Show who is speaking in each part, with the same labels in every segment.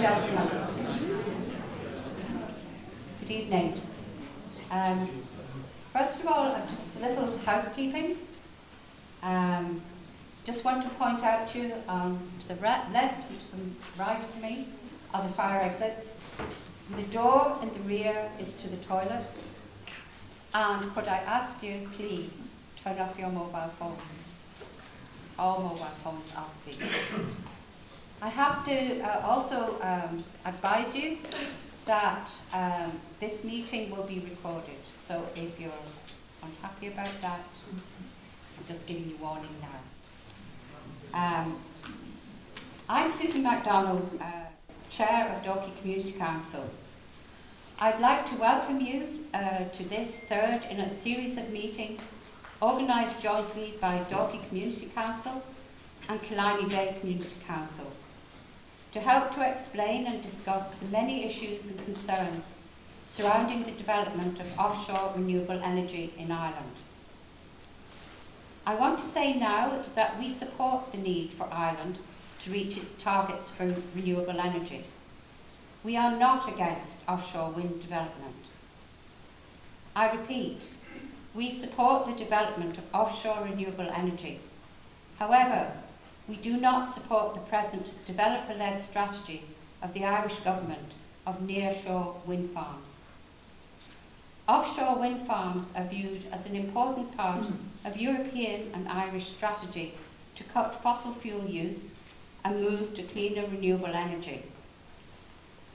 Speaker 1: gentlemen. Good evening. First of all, just a little housekeeping. Just want to point out to you to the left and to the right of me are the fire exits. The door in the rear is to the toilets. And could I ask you, please, turn off your mobile phones. All mobile phones are please. I have to also advise you that this meeting will be recorded. So if you're unhappy about that, I'm just giving you warning now. I'm Susan MacDonald, Chair of Dalkey Community Council. I'd like to welcome you to this third in a series of meetings organised jointly by Dalkey Community Council and Killiney Bay Community Council to help to explain and discuss the many issues and concerns surrounding the development of offshore renewable energy in Ireland. I want to say now that we support the need for Ireland to reach its targets for renewable energy. We are not against offshore wind development. I repeat, we support the development of offshore renewable energy. However, we do not support the present developer-led strategy of the Irish government of nearshore wind farms. Offshore wind farms are viewed as an important part of European and Irish strategy to cut fossil fuel use and move to cleaner renewable energy.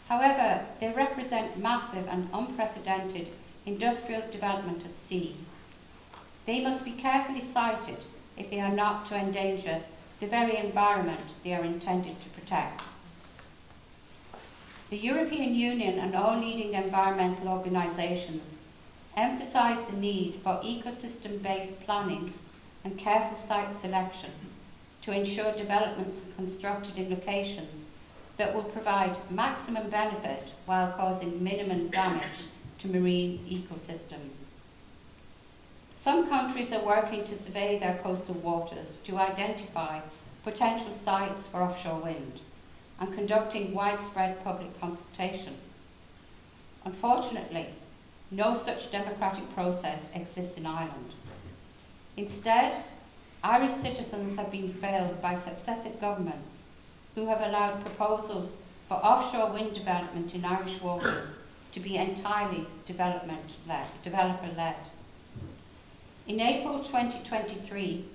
Speaker 1: However, they represent massive and unprecedented industrial development at sea. They must be carefully sited if they are not to endanger the very environment they are intended to protect. The European Union and all leading environmental organisations emphasise the need for ecosystem-based planning and careful site selection to ensure developments are constructed in locations that will provide maximum benefit while causing minimum damage to marine ecosystems. Some countries are working to survey their coastal waters to identify potential sites for offshore wind and conducting widespread public consultation. Unfortunately, no such democratic process exists in Ireland. Instead, Irish citizens have been failed by successive governments who have allowed proposals for offshore wind development in Irish waters to be entirely developer-led. In April 2023,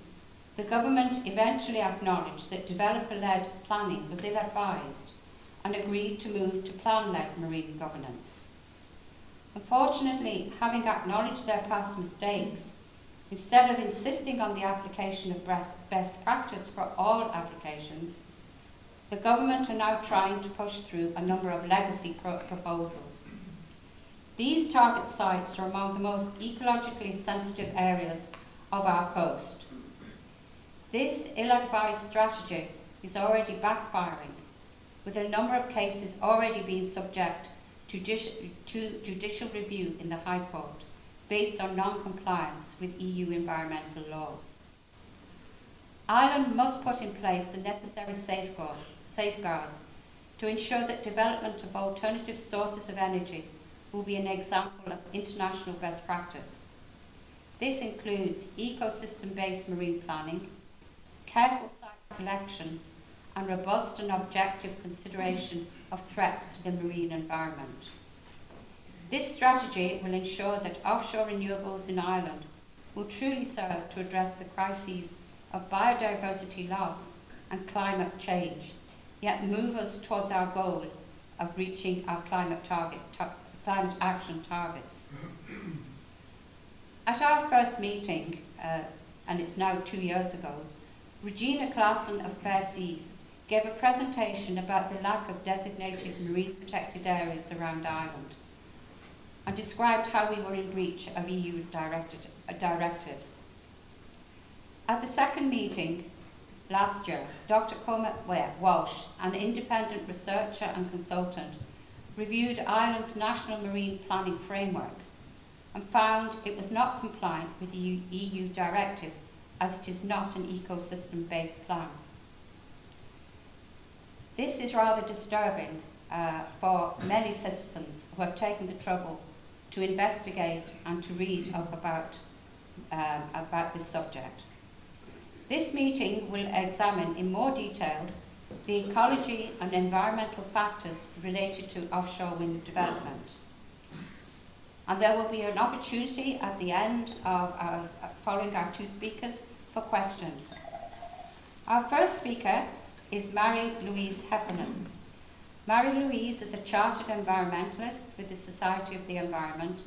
Speaker 1: the government eventually acknowledged that developer-led planning was ill-advised and agreed to move to plan-led marine governance. Unfortunately, having acknowledged their past mistakes, instead of insisting on the application of best practice for all applications, the government are now trying to push through a number of legacy proposals. These target sites are among the most ecologically sensitive areas of our coast. This ill-advised strategy is already backfiring, with a number of cases already being subject to judicial review in the High Court based on non-compliance with EU environmental laws. Ireland must put in place the necessary safeguards to ensure that development of alternative sources of energy will be an example of international best practice. This includes ecosystem-based marine planning, careful site selection, and robust and objective consideration of threats to the marine environment. This strategy will ensure that offshore renewables in Ireland will truly serve to address the crises of biodiversity loss and climate change, yet move us towards our goal of reaching our climate action targets. At our first meeting, and it's now 2 years ago, Regina Claassen of Fair Seas gave a presentation about the lack of designated marine protected areas around Ireland and described how we were in breach of EU directives. At the second meeting last year, Dr. Cormac Walsh, an independent researcher and consultant, reviewed Ireland's national marine planning framework and found it was not compliant with the EU directive as it is not an ecosystem-based plan. This is rather disturbing for many citizens who have taken the trouble to investigate and to read up about this subject. This meeting will examine in more detail the ecology and environmental factors related to offshore wind development. And there will be an opportunity at the end of following our two speakers for questions. Our first speaker is Marie-Louise Heffernan. Marie-Louise is a chartered environmentalist with the Society of the Environment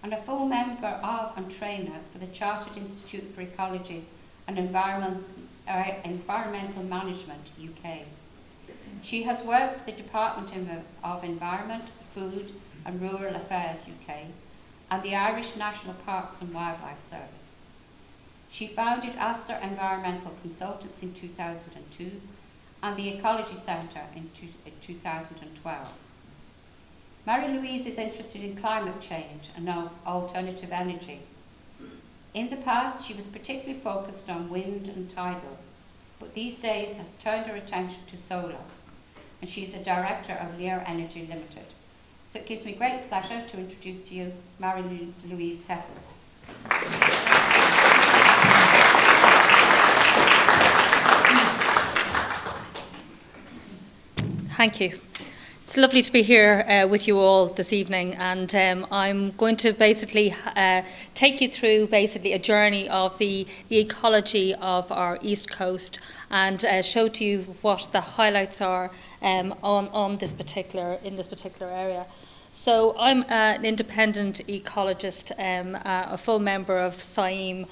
Speaker 1: and a full member of and trainer for the Chartered Institute for Ecology and Environmental Management, UK. She has worked for the Department of Environment, Food and Rural Affairs, UK, and the Irish National Parks and Wildlife Service. She founded Astor Environmental Consultants in 2002 and the Ecology Centre in 2012. Marie-Louise is interested in climate change and alternative energy. In the past, she was particularly focused on wind and tidal, but these days has turned her attention to solar, and she's a director of Lear Energy Limited. So it gives me great pleasure to introduce to you Marie-Louise Heffernan.
Speaker 2: Thank you. It's lovely to be here with you all this evening, and I'm going to basically take you through a journey of the ecology of our East Coast and show to you what the highlights are in this particular area. So I'm an independent ecologist, a full member of SIEM,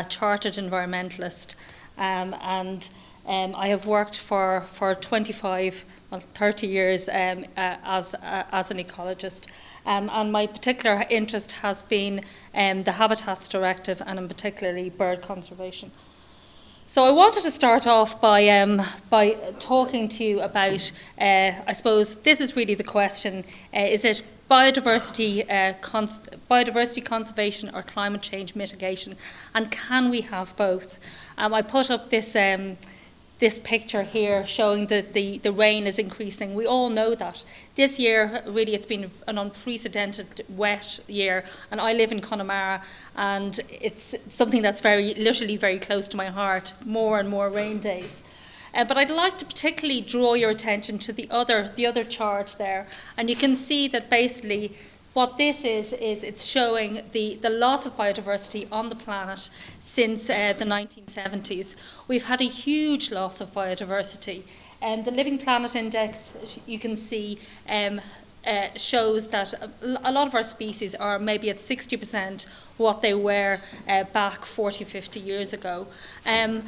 Speaker 2: chartered environmentalist, and I have worked for 30 years as an ecologist, and my particular interest has been the Habitats Directive and in particularly bird conservation. So I wanted to start off by talking to you about, I suppose this is really the question, is it biodiversity conservation or climate change mitigation, and can we have both? I put up this picture here showing that the rain is increasing. We all know that. This year, really, it's been an unprecedented wet year, and I live in Connemara, and it's something that's literally very close to my heart, more and more rain days. But I'd like to particularly draw your attention to the other chart there, and you can see that basically what this is it's showing the loss of biodiversity on the planet since the 1970s. We've had a huge loss of biodiversity. And the Living Planet Index, you can see, shows that a lot of our species are maybe at 60% what they were back 40, 50 years ago. And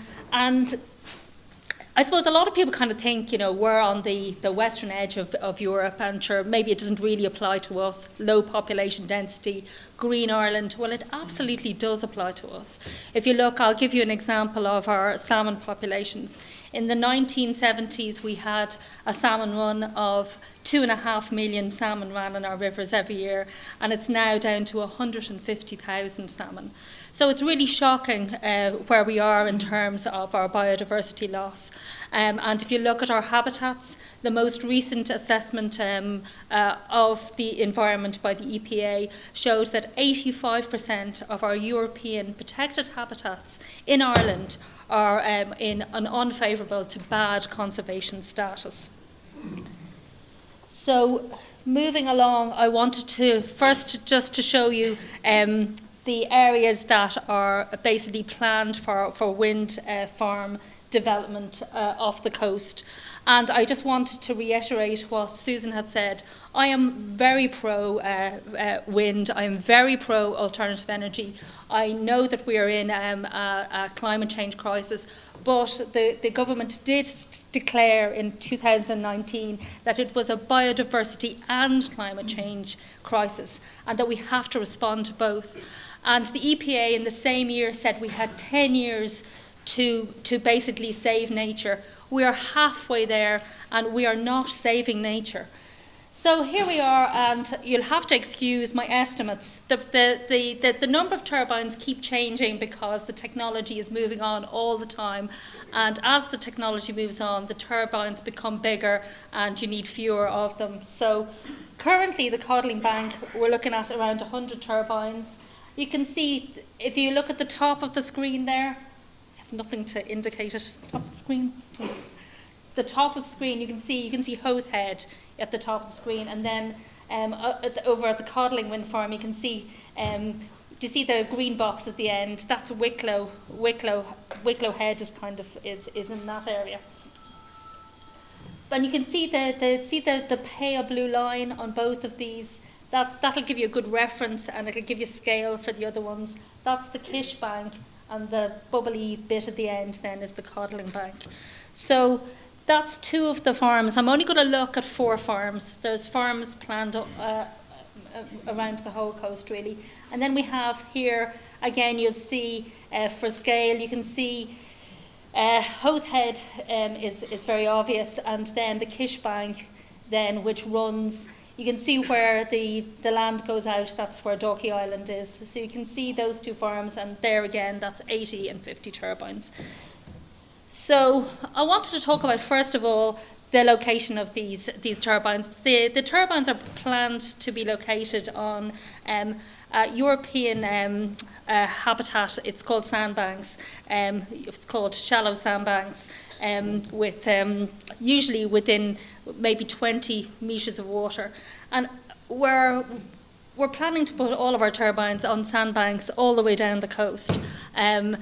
Speaker 2: I suppose a lot of people kind of think, we're on the western edge of Europe, and sure, maybe it doesn't really apply to us, low population density, green Ireland. Well, it absolutely does apply to us. If you look, I'll give you an example of our salmon populations. In the 1970s, we had a salmon run of 2.5 million salmon ran in our rivers every year, and it's now down to 150,000 salmon. So it's really shocking where we are in terms of our biodiversity loss. And if you look at our habitats, the most recent assessment of the environment by the EPA shows that 85% of our European protected habitats in Ireland are in an unfavourable to bad conservation status. So moving along, I wanted to first just to show you the areas that are basically planned for wind farm development off the coast. And I just wanted to reiterate what Susan had said. I am very pro wind. I am very pro alternative energy. I know that we are in a climate change crisis, but the government did declare in 2019 that it was a biodiversity and climate change crisis, and that we have to respond to both. And the EPA in the same year said we had 10 years to basically save nature. We are halfway there, and we are not saving nature. So here we are, and you'll have to excuse my estimates. The number of turbines keep changing because the technology is moving on all the time, and as the technology moves on, the turbines become bigger and you need fewer of them. So currently the Codling Bank, we're looking at around 100 turbines. You can see, if you look at the top of the screen there, I have nothing to indicate it, top of the screen. The top of the screen, you can see Hoath Head at the top of the screen, and then over at the Codling wind farm, you can see. Do you see the green box at the end? That's Wicklow. Wicklow Head is in that area. And you can see the pale blue line on both of these. That'll give you a good reference, and it'll give you scale for the other ones. That's the Kish Bank, and the bubbly bit at the end then is the Codling Bank. So that's 2 of the farms. I'm only going to look at 4 farms. There's farms planned around the whole coast, really. And then we have here, again, you'll see for scale, you can see Hoath Head is very obvious, and then the Kish Bank, then, which runs, you can see where the land goes out, that's where Dalkey Island is. So you can see those 2 farms, and there again, that's 80 and 50 turbines. So I wanted to talk about, first of all, the location of these turbines. The turbines are planned to be located on European habitat. It's called sandbanks. It's called shallow sandbanks, with usually within maybe 20 metres of water. And we're planning to put all of our turbines on sandbanks all the way down the coast. And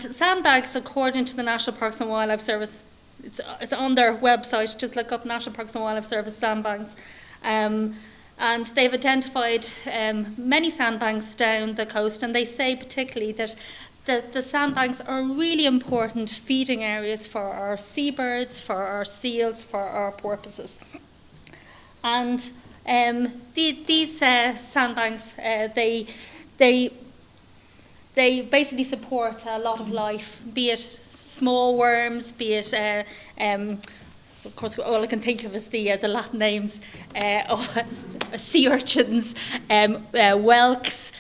Speaker 2: sandbanks, according to the National Parks and Wildlife Service, it's on their website, just look up National Parks and Wildlife Service sandbanks. And they've identified many sandbanks down the coast, and they say particularly that the sandbanks are really important feeding areas for our seabirds, for our seals, for our porpoises. And these sandbanks, they basically support a lot of life, be it small worms, be it, of course, all I can think of is the Latin names, sea urchins, whelks,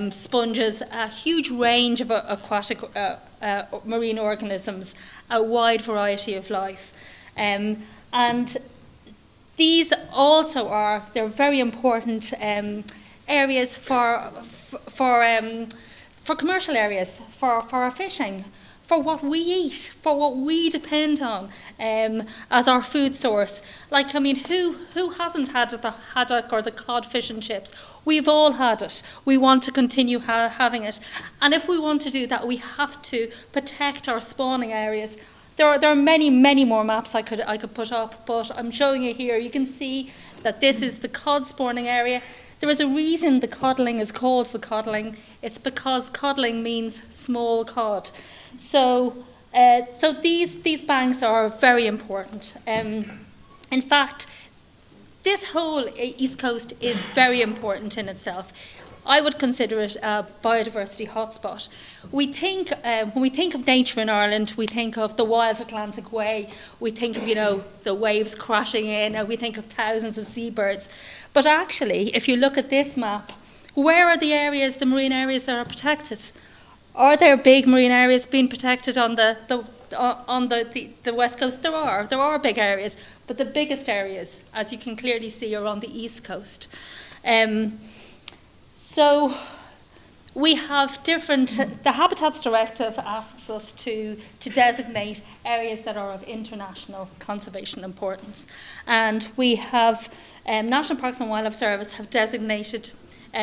Speaker 2: sponges, a huge range of aquatic marine organisms, a wide variety of life. And these also they're very important areas for commercial areas, for our fishing, for what we eat, for what we depend on as our food source. Like, I mean, who hasn't had the haddock or the cod fish and chips? We've all had it. We want to continue having it. And if we want to do that, we have to protect our spawning areas. There are many, many more maps I could put up, but I'm showing you here. You can see that this is the cod spawning area. There is a reason the codling is called the codling. It's because codling means small cod. So these banks are very important. In fact, this whole East Coast is very important in itself. I would consider it a biodiversity hotspot. We think, when we think of nature in Ireland, we think of the wild Atlantic Way, we think of, the waves crashing in, and we think of thousands of seabirds. But actually, if you look at this map, where are the marine areas that are protected? Are there big marine areas being protected on the West Coast? There are big areas, but the biggest areas, as you can clearly see, are on the East Coast. So we have the Habitats Directive asks us to designate areas that are of international conservation importance. And we have, National Parks and Wildlife Service have designated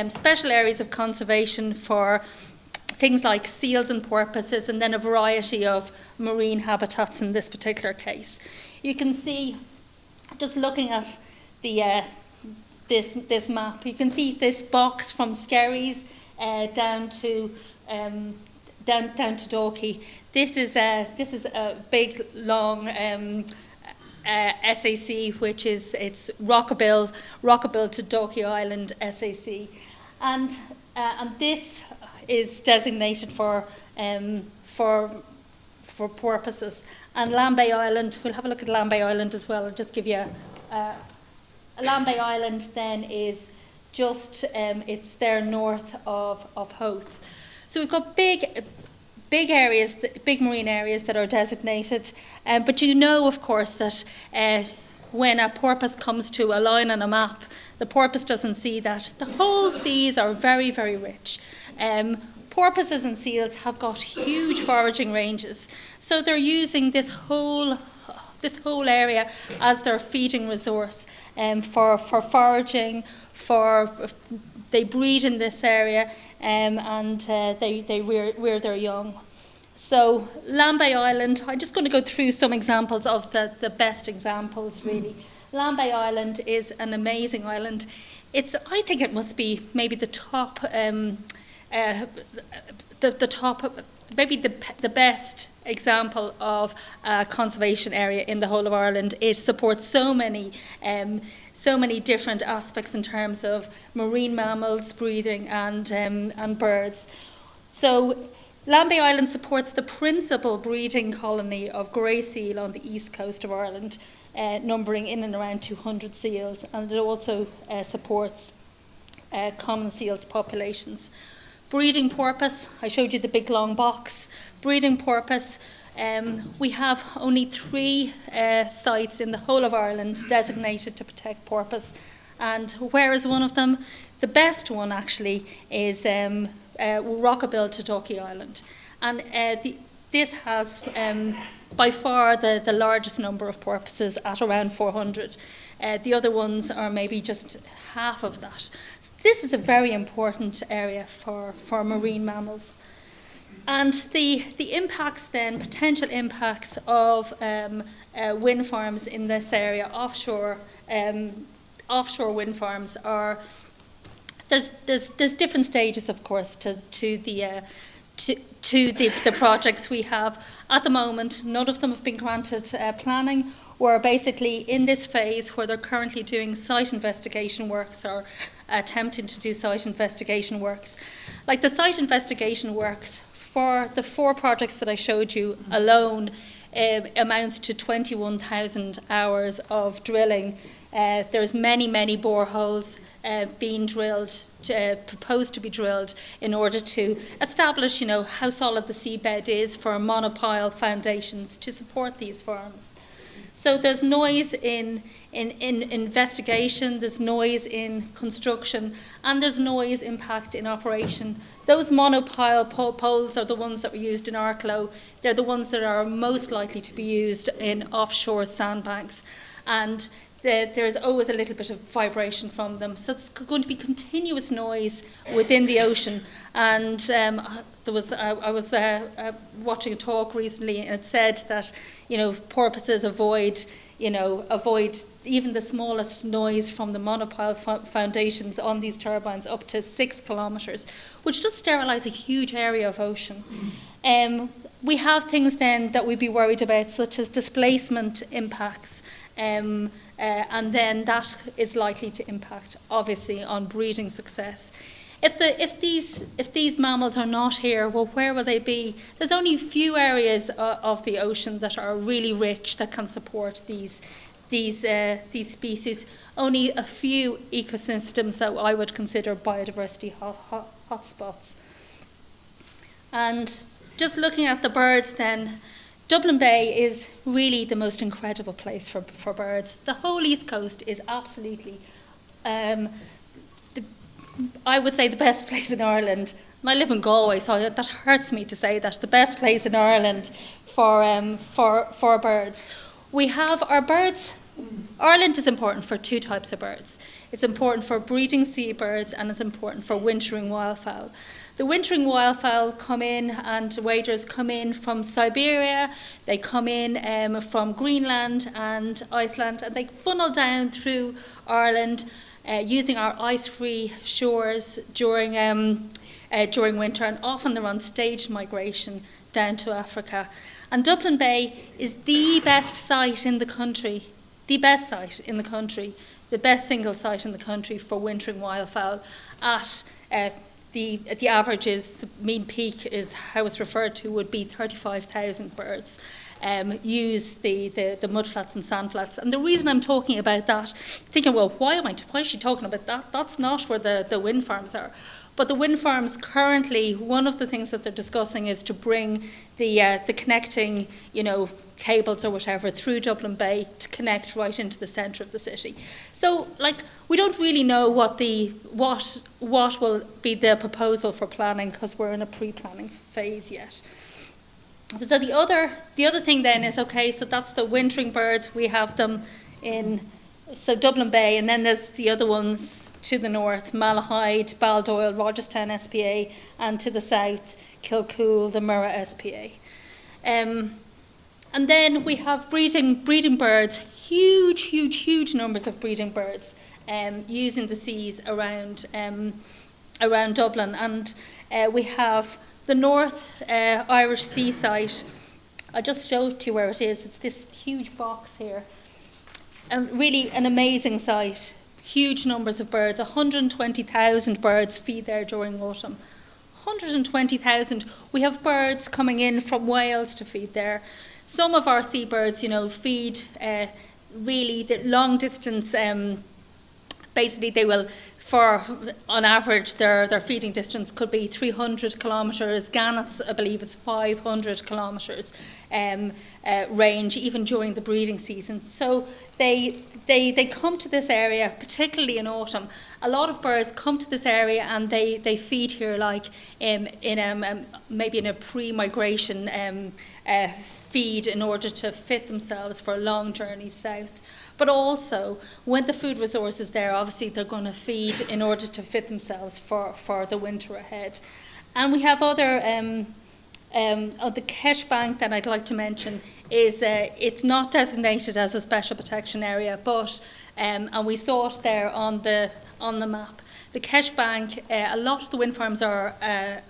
Speaker 2: special areas of conservation for things like seals and porpoises, and then a variety of marine habitats in this particular case. You can see, just looking at this map, you can see this box from Skerries down to Dalkey. This is a big long SAC, which is it's Rockabill to Dalkey Island SAC, and this is designated for porpoises. And Lambay Island, we'll have a look at Lambay Island as well. I'll just give you a Lambay Island then is just, it's there north of Howth. So we've got big areas, big marine areas that are designated, but you know, of course, that when a porpoise comes to a line on a map, the porpoise doesn't see that. The whole seas are very, very rich. Porpoises and seals have got huge foraging ranges, so they're using this whole area as their feeding resource for foraging. They breed in this area and they rear their young. So Lambay Island, I'm just going to go through some examples of the best examples, really. Lambay Island is an amazing island. I think it must be maybe the top, maybe the best example of a conservation area in the whole of Ireland. It supports so many different aspects in terms of marine mammals, breeding, and birds. So Lambay Island supports the principal breeding colony of grey seal on the east coast of Ireland, numbering in and around 200 seals, and it also supports common seals populations. Breeding porpoise, I showed you the big long box. Breeding porpoise, we have only 3 sites in the whole of Ireland designated to protect porpoise, and where is one of them? The best one actually is Rockabill to Dalkey Island, and this has by far the largest number of porpoises at around 400. The other ones are maybe just half of that. So this is a very important area for marine mammals. And the impacts then, potential impacts of wind farms in this area, offshore wind farms are, there's different stages, of course, to the projects we have. At the moment, none of them have been granted planning. We're basically in this phase where they're currently doing site investigation works or attempting to do site investigation works. Like the site investigation works for the 4 projects that I showed you alone amounts to 21,000 hours of drilling. There's many boreholes being drilled, proposed to be drilled in order to establish, how solid the seabed is for monopile foundations to support these farms. So there's noise in investigation, there's noise in construction, and there's noise impact in operation. Those monopile poles are the ones that were used in Arklow. They're the ones that are most likely to be used in offshore sandbanks. And there's always a little bit of vibration from them. So it's going to be continuous noise within the ocean. And I was watching a talk recently, and it said that, porpoises avoid even the smallest noise from the monopile foundations on these turbines up to 6 kilometres, which does sterilise a huge area of ocean. We have things then that we'd be worried about, such as displacement impacts. And then that is likely to impact, obviously, on breeding success. If these mammals are not here, well, where will they be? There's only a few areas of the ocean that are really rich that can support these species. Only a few ecosystems that I would consider biodiversity hotspots. And just looking at the birds then, Dublin Bay is really the most incredible place for birds. The whole East Coast is absolutely, I would say, the best place in Ireland. And I live in Galway, so that hurts me to say that, the best place in Ireland for birds. We have our birds. Ireland is important for 2 types of birds. It's important for breeding seabirds, and it's important for wintering wildfowl. The wintering wildfowl come in, and waders come in from Siberia, they come in from Greenland and Iceland, and they funnel down through Ireland using our ice-free shores during winter, and often they're on staged migration down to Africa. And Dublin Bay is the best site in the country, the best single site in the country for wintering wildfowl at the average is, the mean peak is how it's referred to, would be 35,000 birds use the mudflats and sandflats. And the reason I'm talking about that, thinking, well, why is she talking about that? That's not where the wind farms are. But the wind farms currently, one of the things that they're discussing is to bring the connecting, cables or whatever through Dublin Bay to connect right into the centre of the city. So, we don't really know what will be the proposal for planning, because we're in a pre-planning phase yet. So the other thing then is, okay, so that's the wintering birds. We have them in Dublin Bay, and then there's the other ones to the north, Malahide, Baldoyle, Rogerstown SPA, and to the south, Kilcool, the Murrah SPA. And then we have breeding birds, huge numbers of breeding birds using the seas around Dublin. And we have the North Irish Sea site. I just showed you where it is. It's this huge box here. Really an amazing site. Huge numbers of birds. 120,000 birds feed there during autumn. 120,000. We have birds coming in from Wales to feed there. Some of our seabirds, feed really the long distance. Basically, they will, on average, their feeding distance could be 300 kilometres. Gannets, I believe it's 500 kilometres range, even during the breeding season. So they come to this area, particularly in autumn. A lot of birds come to this area and they feed here, maybe in a pre-migration feed in order to fit themselves for long journeys south. But also, when the food resource is there, obviously they're going to feed in order to fit themselves for the winter ahead. And we have other, the Kesh Bank that I'd like to mention is, it's not designated as a special protection area, but, and we saw it there on the map. The Kesh Bank, a lot of the wind farms are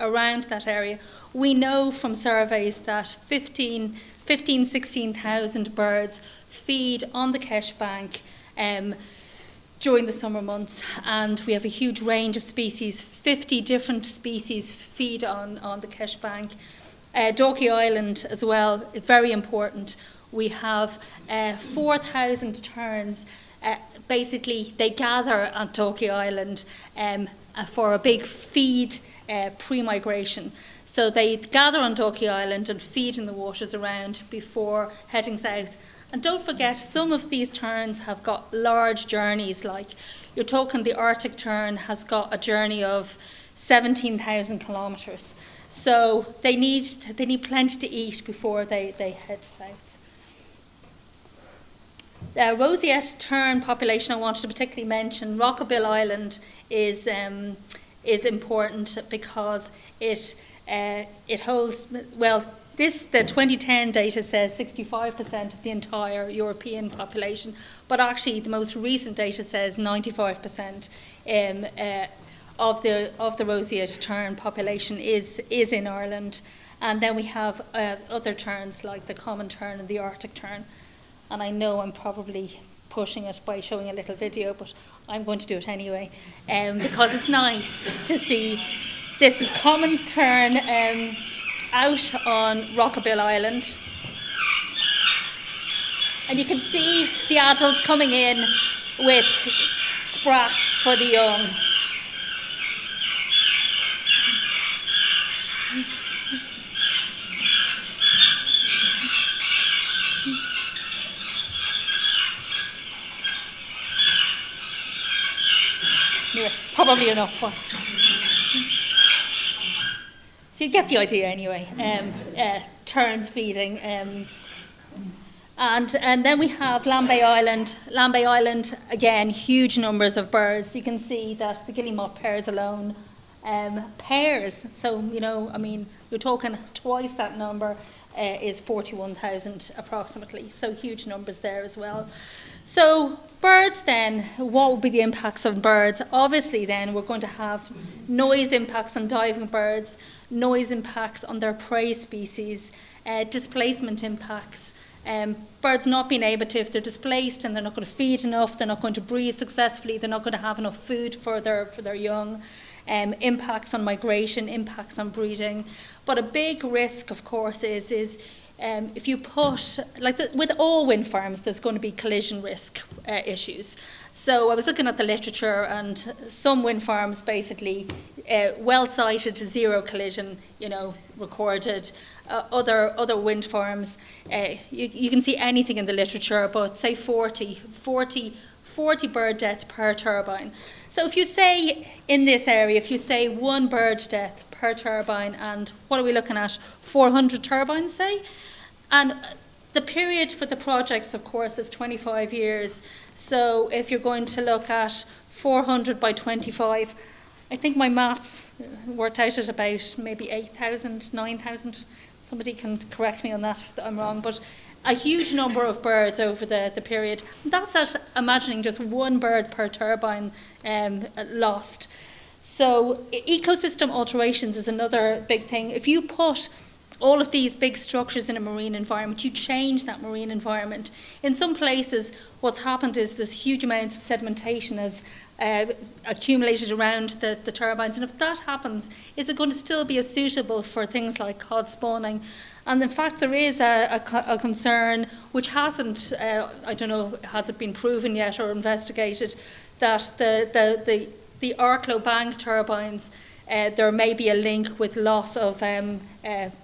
Speaker 2: around that area. We know from surveys that 16,000 birds feed on the Kesh Bank during the summer months, and we have a huge range of species. 50 different species feed on the Kesh Bank. Dalkey Island as well, very important. We have 4,000 terns. Basically, they gather on Dalkey Island for a big feed pre-migration. So they gather on Dalkey Island and feed in the waters around before heading south. And don't forget, some of these terns have got large journeys, like you're talking the Arctic tern has got a journey of 17,000 kilometres. So they need plenty to eat before they head south. The roseate tern population I wanted to particularly mention. Rockabill Island is important because it holds, the 2010 data says 65% of the entire European population, but actually the most recent data says 95% of the roseate tern population is in Ireland. And then we have other terns like the common tern and the Arctic tern. And I know I'm probably pushing it by showing a little video, but I'm going to do it anyway, because it's nice to see. This is common tern out on Rockabill Island. And you can see the adults coming in with sprat for the young. It's probably enough for. So you get the idea anyway. Terns feeding, and then we have Lambay Island. Lambay Island, again, huge numbers of birds. You can see that the guillemot pairs alone, pairs. So you're talking twice that number is 41,000 approximately. So huge numbers there as well. So birds then, what would be the impacts on birds? Obviously then we're going to have noise impacts on diving birds, noise impacts on their prey species, displacement impacts, birds not being able to, if they're displaced and they're not going to feed enough, they're not going to breed successfully, they're not going to have enough food for their young. impacts on migration, impacts on breeding. But a big risk, of course, is if you put, with all wind farms, there's going to be collision risk issues. So I was looking at the literature, and some wind farms basically well cited, zero collision, recorded. Other wind farms, you can see anything in the literature, but say 40 bird deaths per turbine. So if you say in this area, if you say 1 bird death per turbine, and what are we looking at, 400 turbines, say? And the period for the projects, of course, is 25 years. So if you're going to look at 400 by 25, I think my maths worked out at about maybe 8,000, 9,000. Somebody can correct me on that if I'm wrong, but a huge number of birds over the period. That's at imagining just 1 bird per turbine lost. So ecosystem alterations is another big thing. If you put all of these big structures in a marine environment, you change that marine environment. In some places, what's happened is there's huge amounts of sedimentation has accumulated around the turbines, and if that happens, is it going to still be as suitable for things like cod spawning? And in fact, there is a concern which hasn't, I don't know, has it been proven yet or investigated, that the Arklow Bank turbines, there may be a link with loss of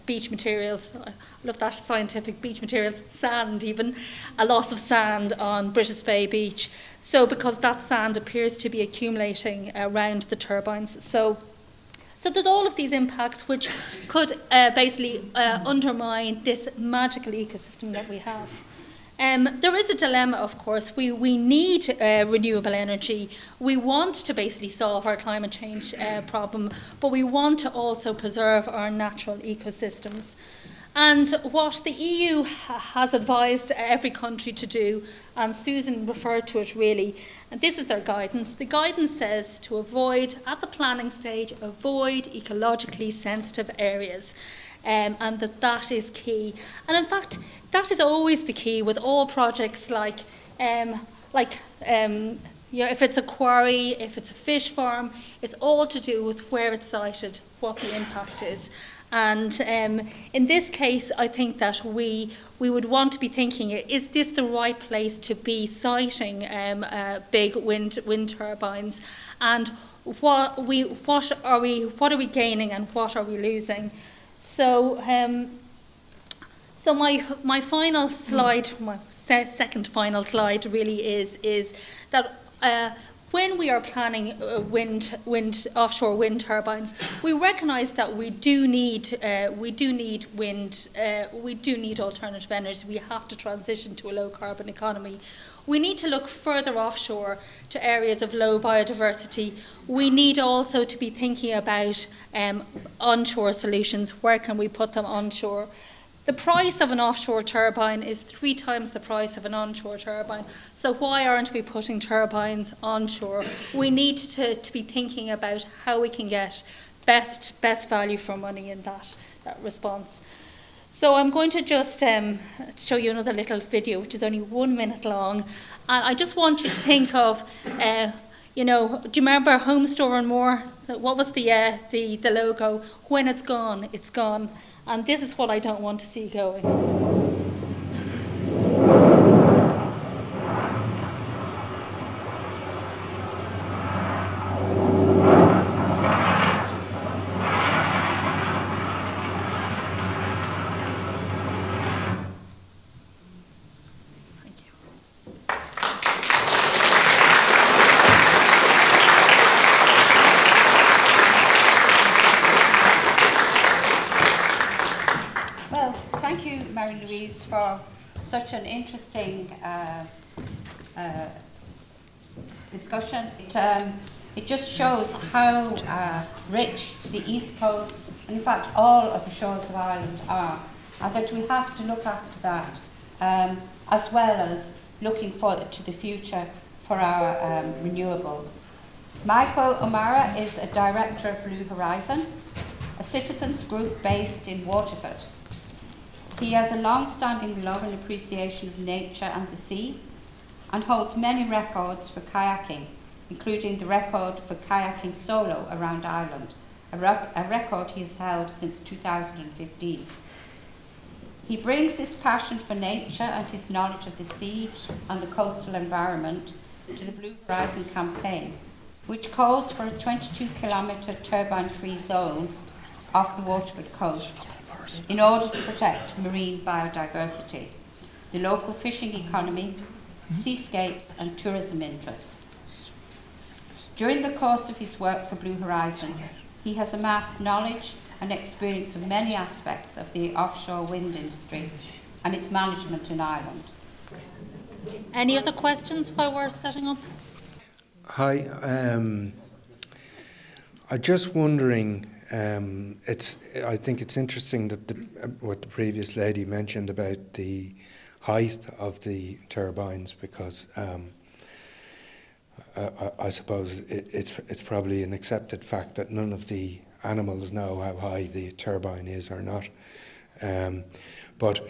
Speaker 2: beach materials. I love that scientific, beach materials, sand even, a loss of sand on British Bay Beach. So because that sand appears to be accumulating around the turbines. So there's all of these impacts which could basically undermine this magical ecosystem that we have. There is a dilemma, of course. We need renewable energy. We want to basically solve our climate change problem, but we want to also preserve our natural ecosystems. And what the EU has advised every country to do, and Susan referred to it really, and this is their guidance. The guidance says to avoid, at the planning stage, avoid ecologically sensitive areas. And that is key. And in fact, that is always the key with all projects if it's a quarry, if it's a fish farm, it's all to do with where it's sited, what the impact is. And in this case, I think that we would want to be thinking, is this the right place to be siting big wind turbines? And what are we gaining and what are we losing? So my final slide, my second final slide really is that when we are planning offshore wind turbines, we recognise that we do need wind. We do need alternative energy. We have to transition to a low carbon economy. We need to look further offshore to areas of low biodiversity. We need also to be thinking about onshore solutions. Where can we put them onshore? The price of an offshore turbine is 3 times the price of an onshore turbine. So why aren't we putting turbines onshore? We need to be thinking about how we can get best value for money in that response. So I'm going to just show you another little video, which is only 1 minute long. And I just want you to think of, do you remember Home Store and More? What was the logo? When it's gone, it's gone. And this is what I don't want to see going.
Speaker 1: Louise, for such an interesting discussion. It just shows how rich the East Coast, and in fact all of the shores of Ireland are, and that we have to look after that, as well as looking forward to the future for our renewables. Michael O'Mara is a director of Blue Horizon, a citizens group based in Waterford. He has a long-standing love and appreciation of nature and the sea, and holds many records for kayaking, including the record for kayaking solo around Ireland, a record he has held since 2015. He brings this passion for nature and his knowledge of the sea and the coastal environment to the Blue Horizon campaign, which calls for a 22-kilometre turbine-free zone off the Waterford coast in order to protect marine biodiversity, the local fishing economy, seascapes and tourism interests. During the course of his work for Blue Horizon, he has amassed knowledge and experience of many aspects of the offshore wind industry and its management in Ireland.
Speaker 2: Any other questions while we're setting up?
Speaker 3: Hi, I'm just wondering, I think it's interesting that what the previous lady mentioned about the height of the turbines, because I suppose it's probably an accepted fact that none of the animals know how high the turbine is or not. But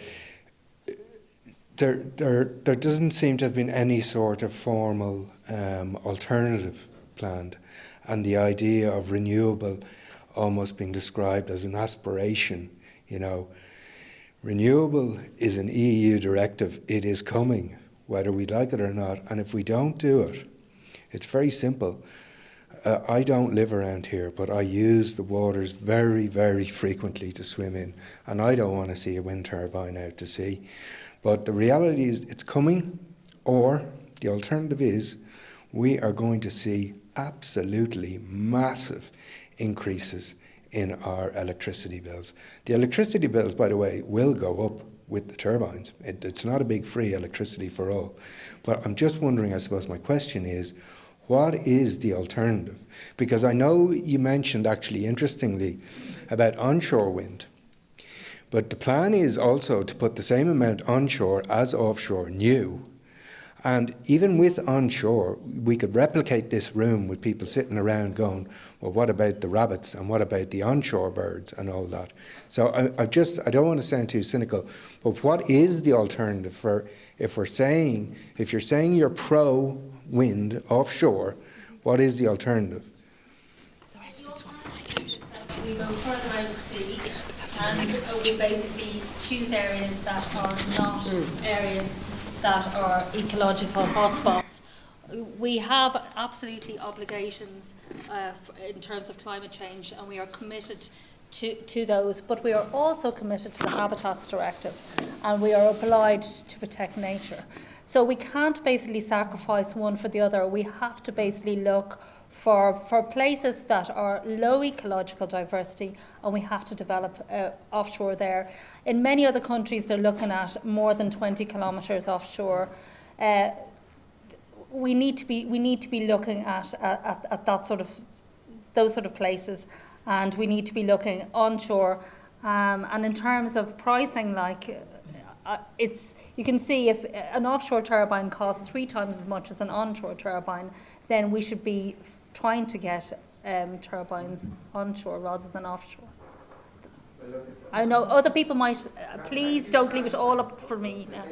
Speaker 3: there doesn't seem to have been any sort of formal alternative planned, and the idea of renewable almost being described as an aspiration, you know. Renewable is an EU directive. It is coming, whether we like it or not, and if we don't do it, it's very simple. I don't live around here, but I use the waters very, very frequently to swim in, and I don't want to see a wind turbine out to sea. But the reality is it's coming, or the alternative is we are going to see absolutely massive increases in our electricity bills. The electricity bills, by the way, will go up with the turbines. It's not a big free electricity for all. But I'm just wondering, I suppose my question is, what is the alternative? Because I know you mentioned, actually, interestingly, about onshore wind. But the plan is also to put the same amount onshore as offshore new. And even with onshore, we could replicate this room with people sitting around going, well, what about the rabbits and what about the onshore birds and all that? So I don't want to sound too cynical, but what is the alternative for, if you're saying you're pro-wind offshore, what is the alternative?
Speaker 2: We go further out to sea, and we basically choose areas that are not areas that are ecological hotspots. We have absolutely obligations in terms of climate change, and we are committed to those, but we are also committed to the Habitats Directive, and we are obliged to protect nature. So we can't basically sacrifice one for the other. We have to basically look for places that are low ecological diversity, and we have to develop offshore there. In many other countries, they're looking at more than 20 kilometres offshore. We need to be looking at that those sort of places, and we need to be looking onshore. And in terms of pricing, you can see if an offshore turbine costs 3 times as much as an onshore turbine, then we should be trying to get turbines onshore rather than offshore. I know other people might, please don't leave it all up for me now.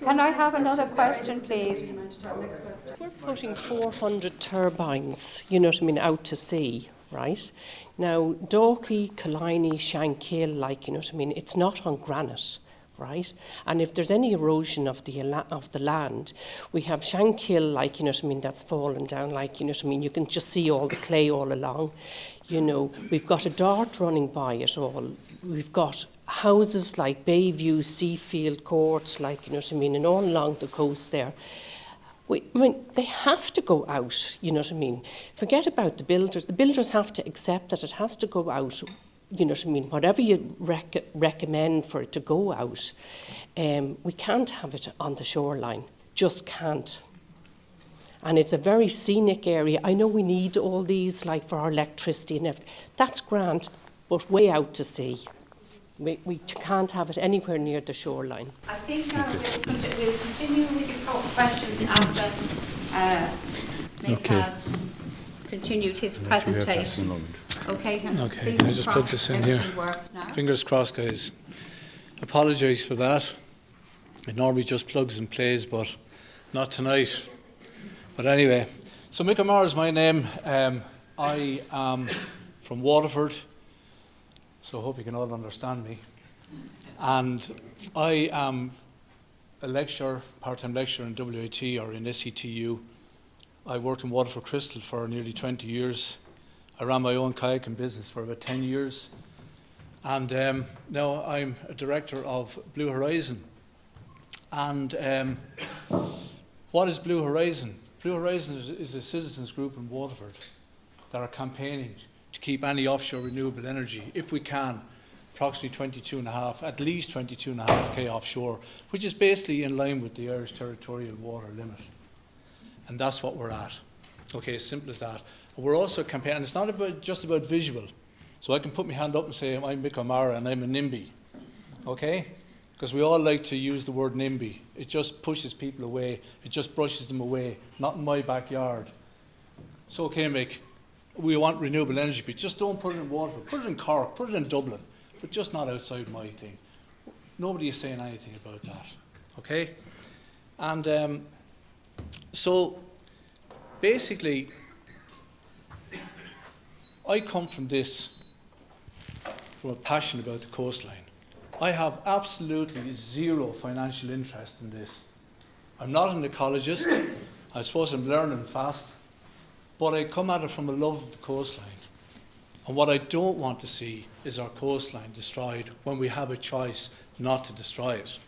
Speaker 1: Can I have another question, please?
Speaker 4: We're putting 400 turbines, out to sea, right? Now, Dalkey, Killiney, Shankill, it's not on granite. Right, and if there's any erosion of the land, we have Shankill, that's fallen down, you can just see all the clay all along. We've got a dart running by it all. We've got houses like Bayview, Seafield, Court, and all along the coast there. They have to go out, Forget about the builders. The builders have to accept that it has to go out. Whatever you recommend for it to go out, we can't have it on the shoreline, just can't. And it's a very scenic area. I know we need all these, for our electricity and everything. That's grand, but way out to sea. We can't have it anywhere near the shoreline.
Speaker 1: I think we'll continue with your questions after Mick has continued his presentation. Okay,
Speaker 5: I just put this in here. Fingers crossed, guys. Apologise for that. It normally just plugs and plays, but not tonight. But anyway, So Mick O'Mara is my name. I am from Waterford, so I hope you can all understand me. And I am a lecturer, part-time lecturer in WIT or in SCTU. I worked in Waterford Crystal for nearly 20 years. I ran my own kayaking business for about 10 years. And now I'm a director of Blue Horizon. And what is Blue Horizon? Blue Horizon is a citizens group in Waterford that are campaigning to keep any offshore renewable energy, if we can, approximately 22.5, at least 22.5k offshore, which is basically in line with the Irish territorial water limit. And that's what we're at. Okay, as simple as that. And we're also campaigning, it's not just about visual. So I can put my hand up and say, I'm Mick O'Mara and I'm a NIMBY. Okay? Because we all like to use the word NIMBY. It just pushes people away. It just brushes them away. Not in my backyard. So, okay, Mick, we want renewable energy, but just don't put it in Waterford. Put it in Cork, put it in Dublin, but just not outside my thing. Nobody is saying anything about that. Okay? And so, basically, I come from a passion about the coastline. I have absolutely zero financial interest in this. I'm not an ecologist. I suppose I'm learning fast. But I come at it from a love of the coastline. And what I don't want to see is our coastline destroyed when we have a choice not to destroy it.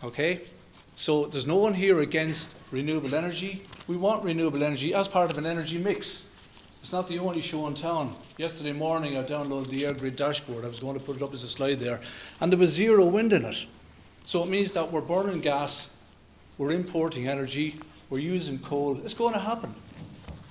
Speaker 5: Okay? So there's no one here against renewable energy. We want renewable energy as part of an energy mix. It's not the only show in town. Yesterday morning I downloaded the AirGrid dashboard. I was going to put it up as a slide there. And there was zero wind in it. So it means that we're burning gas, we're importing energy, we're using coal. It's going to happen.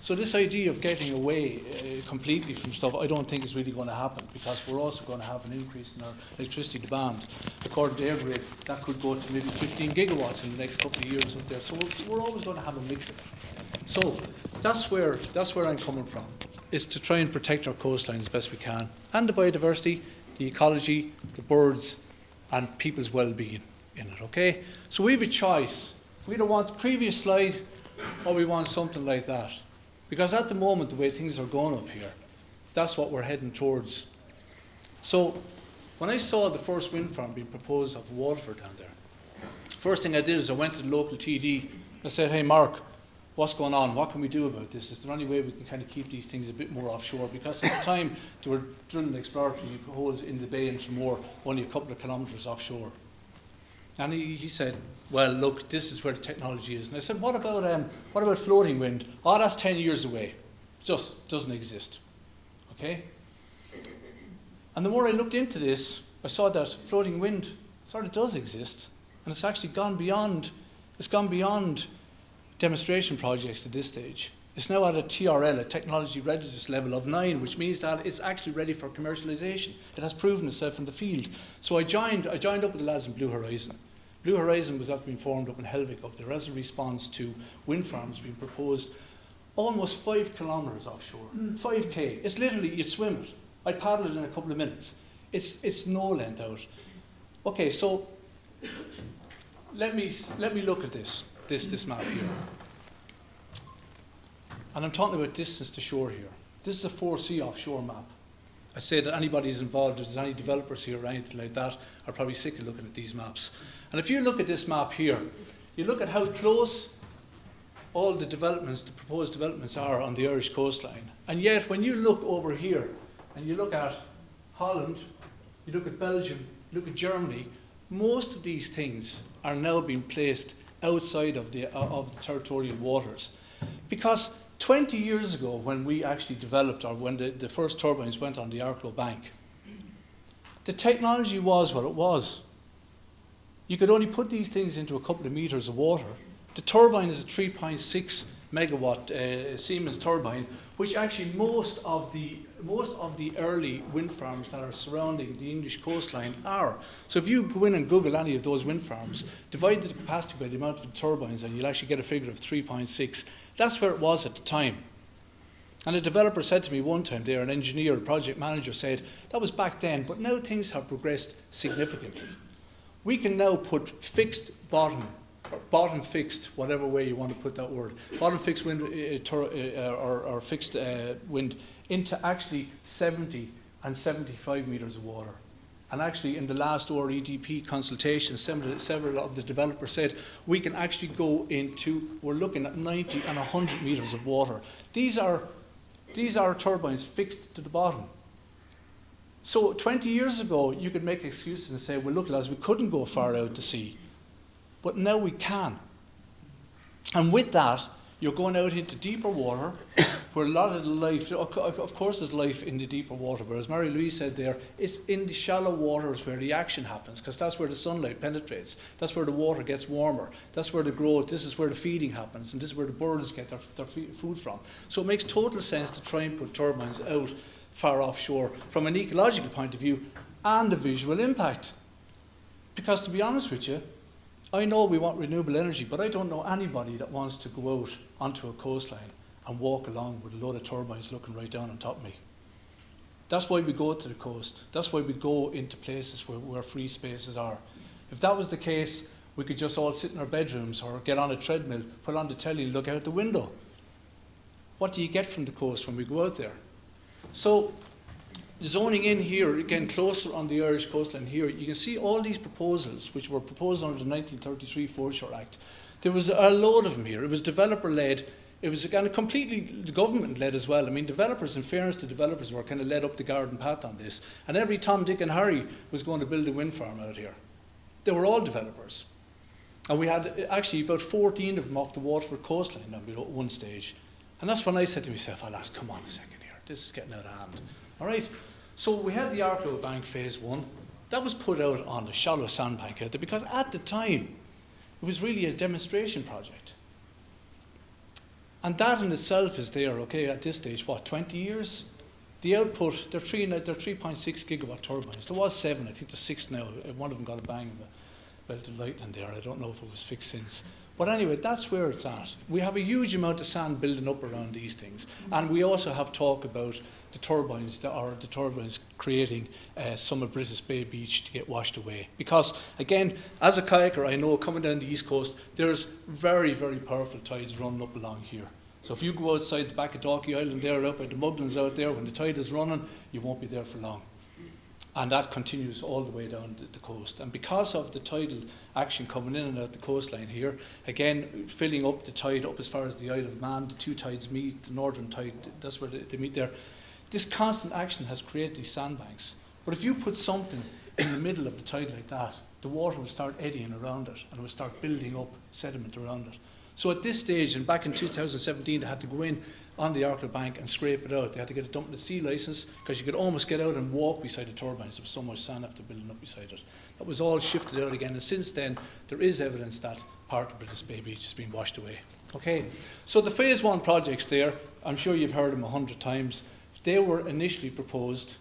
Speaker 5: So this idea of getting away completely from stuff, I don't think is really going to happen, because we're also going to have an increase in our electricity demand. According to AirGrid, that could go to maybe 15 gigawatts in the next couple of years up there. So we're always going to have a mix of it. So that's where I'm coming from, is to try and protect our coastline as best we can, and the biodiversity, the ecology, the birds, and people's well-being in it, okay? So we have a choice. We either want the previous slide, or we want something like that. Because at the moment, the way things are going up here, that's what we're heading towards. So when I saw the first wind farm being proposed of Waterford down there, first thing I did is I went to the local TD. I said, hey, Mark, what's going on? What can we do about this? Is there any way we can kind of keep these things a bit more offshore? Because at the time, they were drilling exploratory holes in the bay and Tramore, only a couple of kilometres offshore. And he said, well, look, this is where the technology is. And I said, what about floating wind? Oh, that's 10 years away. Just doesn't exist. Okay? And the more I looked into this, I saw that floating wind sort of does exist. And it's actually gone beyond demonstration projects at this stage. It's now at a TRL, a technology readiness level of 9, which means that it's actually ready for commercialisation. It has proven itself in the field. So I joined up with the lads in Blue Horizon. Blue Horizon was after being formed up in Helvig up there as a response to Windfarms being proposed almost 5 kilometres offshore. 5k. It's literally, you'd swim it. I'd paddle it in a couple of minutes. It's no length out. Okay, so let me look at this map here. And I'm talking about distance to shore here. This is a 4C offshore map. I say that anybody who's involved, if there's any developers here or anything like that, are probably sick of looking at these maps. And if you look at this map here, you look at how close all the proposed developments are on the Irish coastline. And yet, when you look over here, and you look at Holland, you look at Belgium, you look at Germany, most of these things are now being placed outside of the territorial waters. Because 20 years ago, when we actually developed, or when the first turbines went on the Arklow Bank, the technology was what it was. You could only put these things into a couple of metres of water. The turbine is a 3.6 megawatt Siemens turbine, which actually most of the early wind farms that are surrounding the English coastline are. So if you go in and Google any of those wind farms, divide the capacity by the amount of turbines, and you'll actually get a figure of 3.6. That's where it was at the time. And a developer said to me one time there, an engineer, a project manager said, that was back then, but now things have progressed significantly. We can now put fixed bottom bottom fixed, whatever way you want to put that word, bottom fixed wind or fixed wind into actually 70 and 75 metres of water. And actually in the last REDP consultation, several of the developers said we can actually go into, we're looking at 90 and 100 metres of water. These are turbines fixed to the bottom. So 20 years ago, you could make excuses and say, well, look, lads, we couldn't go far out to sea. But now we can. And with that, you're going out into deeper water, where a lot of the life, of course there's life in the deeper water, but as Mary-Louise said there, it's in the shallow waters where the action happens, because that's where the sunlight penetrates, that's where the water gets warmer, that's where the growth, this is where the feeding happens, and this is where the birds get their food from. So it makes total sense to try and put turbines out far offshore from an ecological point of view and the visual impact. Because to be honest with you, I know we want renewable energy, but I don't know anybody that wants to go out onto a coastline and walk along with a load of turbines looking right down on top of me. That's why we go to the coast. That's why we go into places where free spaces are. If that was the case, we could just all sit in our bedrooms or get on a treadmill, put on the telly and look out the window. What do you get from the coast when we go out there? So, zoning in here, again closer on the Irish coastline here, you can see all these proposals which were proposed under the 1933 Foreshore Act. There was a load of them here. It was developer-led. It was kind of completely government-led as well. I mean, developers, in fairness to developers, were kind of led up the garden path on this. And every Tom, Dick and Harry was going to build a wind farm out here. They were all developers. And we had actually about 14 of them off the Waterford coastline at one stage. And that's when I said to myself, oh lads, come on a second here. This is getting out of hand. All right. So we had the Arklow Bank Phase 1. That was put out on a shallow sandbank out there because at the time it was really a demonstration project. And that in itself is there, okay, at this stage, what, 20 years? The output, they're 3.6 gigawatt turbines. There was 7, I think there's 6 now. One of them got a bang of a belt of lightning there. I don't know if it was fixed since. But anyway, that's where it's at. We have a huge amount of sand building up around these things. And we also have talk about the turbines creating some of British Bay Beach to get washed away. Because, again, as a kayaker, I know coming down the east coast, there's very, very powerful tides running up along here. So if you go outside the back of Dalkey Island there, out by the Muglins out there, when the tide is running, you won't be there for long. And that continues all the way down the coast. And because of the tidal action coming in and out the coastline here, again, filling up the tide up as far as the Isle of Man, the two tides meet, the northern tide, that's where they meet there. This constant action has created these sandbanks. But if you put something in the middle of the tide like that, the water will start eddying around it and it will start building up sediment around it. So at this stage, and back in 2017, they had to go in on the Arklow Bank and scrape it out. They had to get a dump and sea licence because you could almost get out and walk beside the turbines. There was so much sand after building up beside it. That was all shifted out again, and since then, there is evidence that part of British Bay Beach has been washed away. Okay, so the Phase 1 projects there, I'm sure you've heard them 100 times. They were initially proposed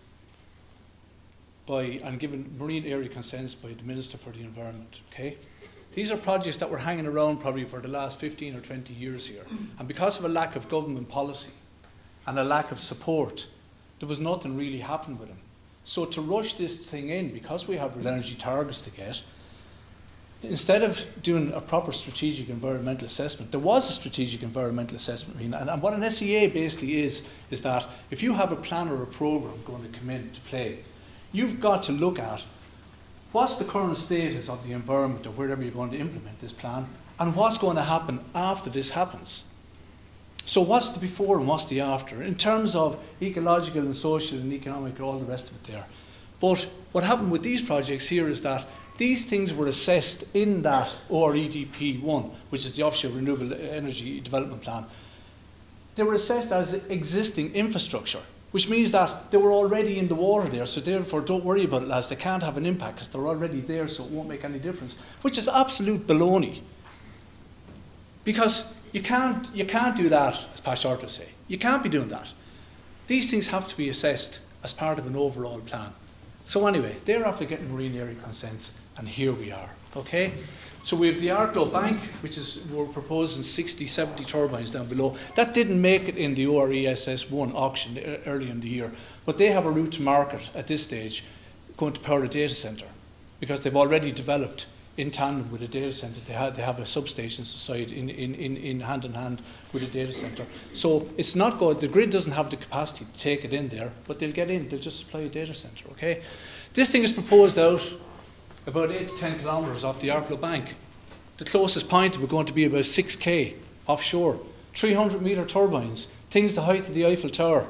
Speaker 5: by and given marine area consents by the Minister for the Environment. Okay. These are projects that were hanging around probably for the last 15 or 20 years here. And because of a lack of government policy and a lack of support, there was nothing really happening with them. So to rush this thing in, because we have energy targets to get, instead of doing a proper strategic environmental assessment, there was a strategic environmental assessment. And what an SEA basically is that if you have a plan or a program going to come into play, you've got to look at what's the current status of the environment or wherever you're going to implement this plan, and what's going to happen after this happens. So what's the before and what's the after, in terms of ecological and social and economic and all the rest of it there. But what happened with these projects here is that these things were assessed in that REDP 1, which is the Offshore Renewable Energy Development Plan. They were assessed as existing infrastructure, which means that they were already in the water there, so therefore don't worry about it, lads. They can't have an impact because they're already there, so it won't make any difference, which is absolute baloney. Because you can't do that, as Pat Short would say. You can't be doing that. These things have to be assessed as part of an overall plan. So anyway, they're after getting marine area consents, and here we are. Okay? So we have the Arklow Bank, which is, we're proposing 60, 70 turbines down below. That didn't make it in the ORESS 1 auction early in the year, but they have a route to market at this stage going to power a data centre because they've already developed in tandem with a data centre. They have a substation side in hand in hand with a data centre. So it's not good. The grid doesn't have the capacity to take it in there, but they'll get in. They'll just supply a data centre. Okay, this thing is proposed out about 8 to 10 kilometres off the Arklow bank. The closest point of it going to be about 6k offshore. 300-metre turbines, things the height of the Eiffel Tower,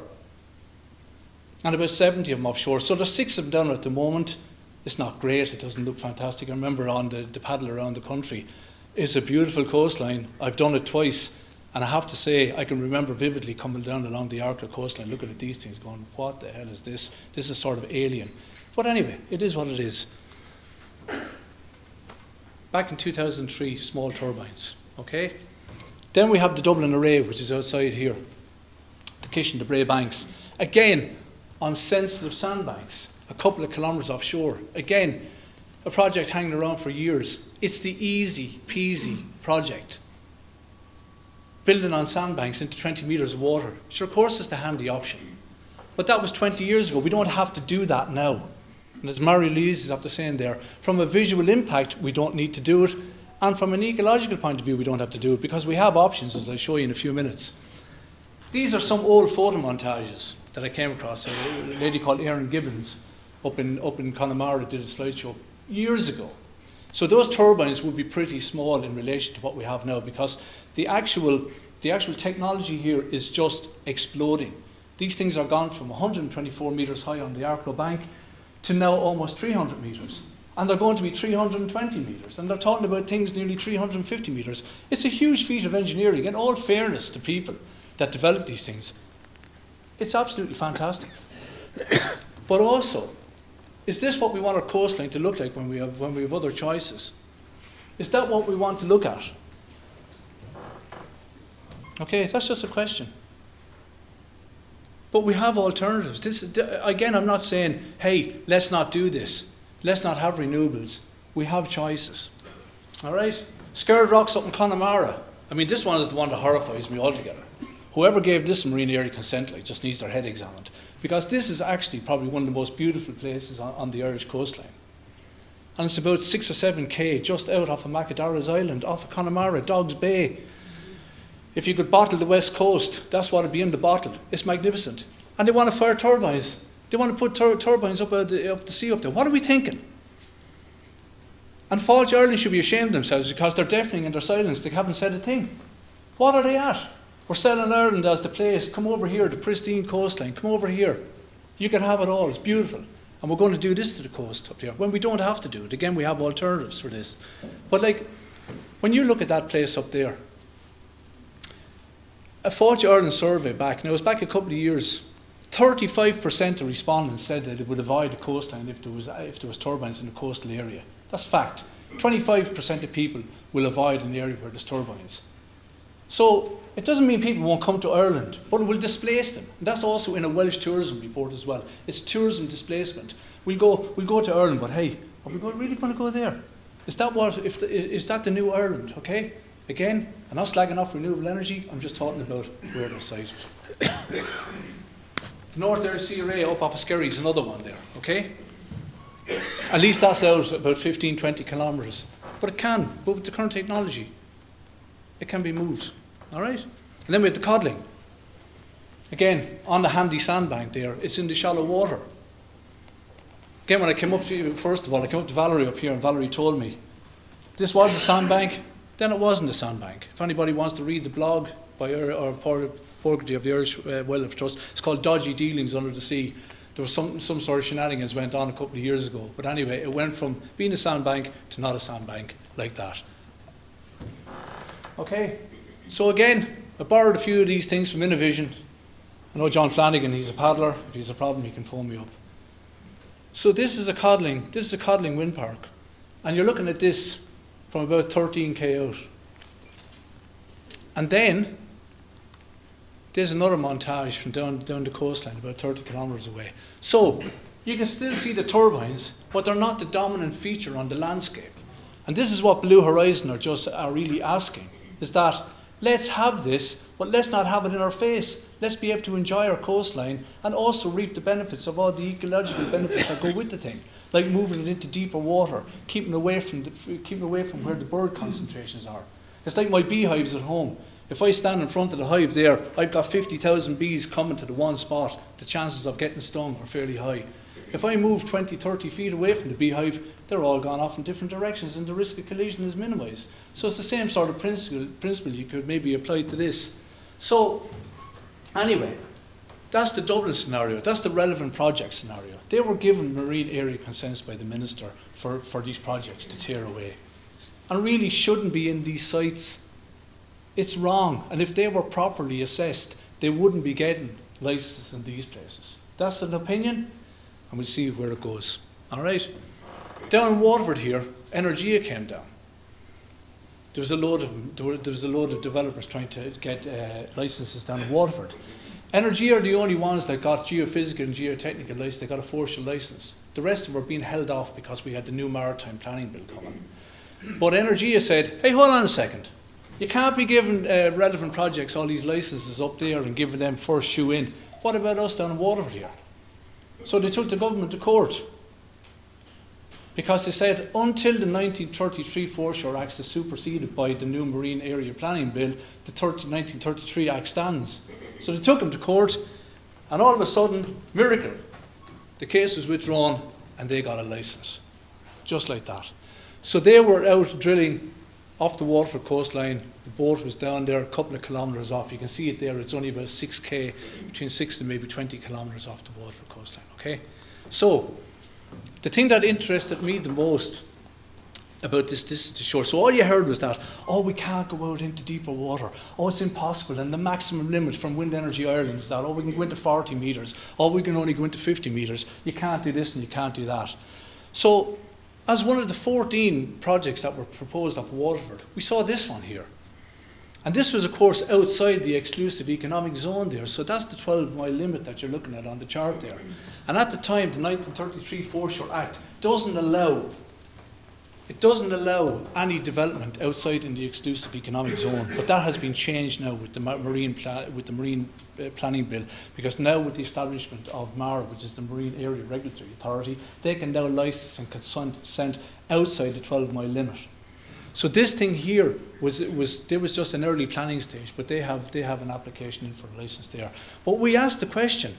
Speaker 5: and about 70 of them offshore. So there's 6 of them down at the moment. It's not great, it doesn't look fantastic. I remember on the paddle around the country. It's a beautiful coastline. I've done it twice, and I have to say, I can remember vividly coming down along the Arklow coastline, looking at these things going, what the hell is this? This is sort of alien. But anyway, it is what it is. Back in 2003, small turbines, okay? Then we have the Dublin Array, which is outside here. The Kishin, the Bray Banks. Again, on sensitive sandbanks, a couple of kilometres offshore. Again, a project hanging around for years. It's the easy peasy project. Building on sandbanks into 20 metres of water. Sure, of course, it's the handy option. But that was 20 years ago. We don't have to do that now. And as Marie-Louise is after saying there, from a visual impact, we don't need to do it. And from an ecological point of view, we don't have to do it because we have options, as I'll show you in a few minutes. These are some old photo montages that I came across. A lady called Erin Gibbons up in Connemara did a slideshow years ago. So those turbines would be pretty small in relation to what we have now because the actual technology here is just exploding. These things are gone from 124 metres high on the Arklow bank to now almost 300 metres. And they're going to be 320 metres. And they're talking about things nearly 350 metres. It's a huge feat of engineering, in all fairness to people that develop these things. It's absolutely fantastic. But also, is this what we want our coastline to look like when we have other choices? Is that what we want to look at? Okay, that's just a question. But we have alternatives. Again, I'm not saying, hey, let's not do this. Let's not have renewables. We have choices. All right? Scared Rocks up in Connemara. I mean, this one is the one that horrifies me altogether. Whoever gave this marine area consent just needs their head examined. Because this is actually probably one of the most beautiful places on the Irish coastline. And it's about 6 or 7k just out off of Macadara's Island, off of Connemara, Dogs Bay. If you could bottle the west coast, that's what would be in the bottle. It's magnificent. And they want to fire turbines. They want to put turbines up the sea up there. What are we thinking? And Fáilte Ireland should be ashamed of themselves because they're deafening in their silence. They haven't said a thing. What are they at? We're selling Ireland as the place. Come over here, the pristine coastline. Come over here. You can have it all. It's beautiful. And we're going to do this to the coast up there when we don't have to do it. Again, we have alternatives for this. But like, when you look at that place up there, a Fáilte Ireland survey back, now it was back a couple of years, 35% of respondents said that it would avoid the coastline if there was turbines in the coastal area. That's fact. 25% of people will avoid an area where there's turbines. So it doesn't mean people won't come to Ireland, but it will displace them. And that's also in a Welsh tourism report as well. It's tourism displacement. We'll go to Ireland, but hey, are we really going to go there? Is that the new Ireland? Okay. Again, I'm not slagging off renewable energy. I'm just talking about where they're sited. The North Irish Sea Array up off of Skerry is another one there. Okay. At least that's out about 15, 20 kilometres. But with the current technology, it can be moved. All right? And then we have the Codling. Again, on the handy sandbank there, it's in the shallow water. Again, when I came up to you, first of all, I came up to Valerie up here, and Valerie told me this was a sandbank, then it wasn't a sandbank. If anybody wants to read the blog by our Fogarty of the Irish Wildlife Trust, it's called Dodgy Dealings Under the Sea. There was some sort of shenanigans went on a couple of years ago. But anyway, it went from being a sandbank to not a sandbank like that. Okay, so again, I borrowed a few of these things from Innovision. I know John Flanagan, he's a paddler. If he's a problem, he can phone me up. So this is a codling wind park. And you're looking at this from about 13k out. And then there's another montage from down the coastline, about 30 kilometres away. So you can still see the turbines, but they're not the dominant feature on the landscape. And this is what Blue Horizon are really asking, is that Let's have this, but let's not have it in our face. Let's be able to enjoy our coastline and also reap the benefits of all the ecological benefits that go with the thing, like moving it into deeper water, keeping away from where the bird concentrations are. It's like my beehives at home. If I stand in front of the hive there, I've got 50,000 bees coming to the one spot. The chances of getting stung are fairly high. If I move 20, 30 feet away from the beehive, they're all gone off in different directions and the risk of collision is minimised. So it's the same sort of principle you could maybe apply to this. So, anyway, that's the Dublin scenario. That's the relevant project scenario. They were given marine area consents by the Minister for these projects to tear away. And really shouldn't be in these sites. It's wrong. And if they were properly assessed, they wouldn't be getting licenses in these places. That's an opinion, and we'll see where it goes. All right? Down in Waterford here, Energia came down. There was a load of developers trying to get licenses down in Waterford. Energia are the only ones that got geophysical and geotechnical license. They got a forestry license. The rest of them were being held off because we had the new maritime planning bill coming. But Energia said, hey, hold on a second. You can't be giving relevant projects all these licenses up there and giving them first shoe in. What about us down in Waterford here? So they took the government to court because they said until the 1933 Foreshore Act is superseded by the new Marine Area Planning Bill, the 1933 Act stands. So they took them to court, and all of a sudden, miracle, the case was withdrawn and they got a licence, just like that. So they were out drilling off the Waterford coastline. The boat was down there a couple of kilometres off. You can see it there. It's only about 6k, between 6 and maybe 20 kilometres off the Waterford coastline. Okay, so the thing that interested me the most about this distance to shore. So all you heard was that, oh, we can't go out into deeper water. Oh, it's impossible. And the maximum limit from Wind Energy Ireland is that, oh, we can go into 40 metres. Oh, we can only go into 50 metres. You can't do this and you can't do that. So as one of the 14 projects that were proposed off Waterford, we saw this one here. And this was, of course, outside the exclusive economic zone there. So that's the 12-mile limit that you're looking at on the chart there. And at the time, the 1933 Foreshore Act doesn't allow any development outside in the exclusive economic zone. But that has been changed now with the marine planning bill, because now with the establishment of MARA, which is the Marine Area Regulatory Authority, they can now license and consent outside the 12-mile limit. So this thing here was just an early planning stage, but they have an application in for a license there. But we asked the question.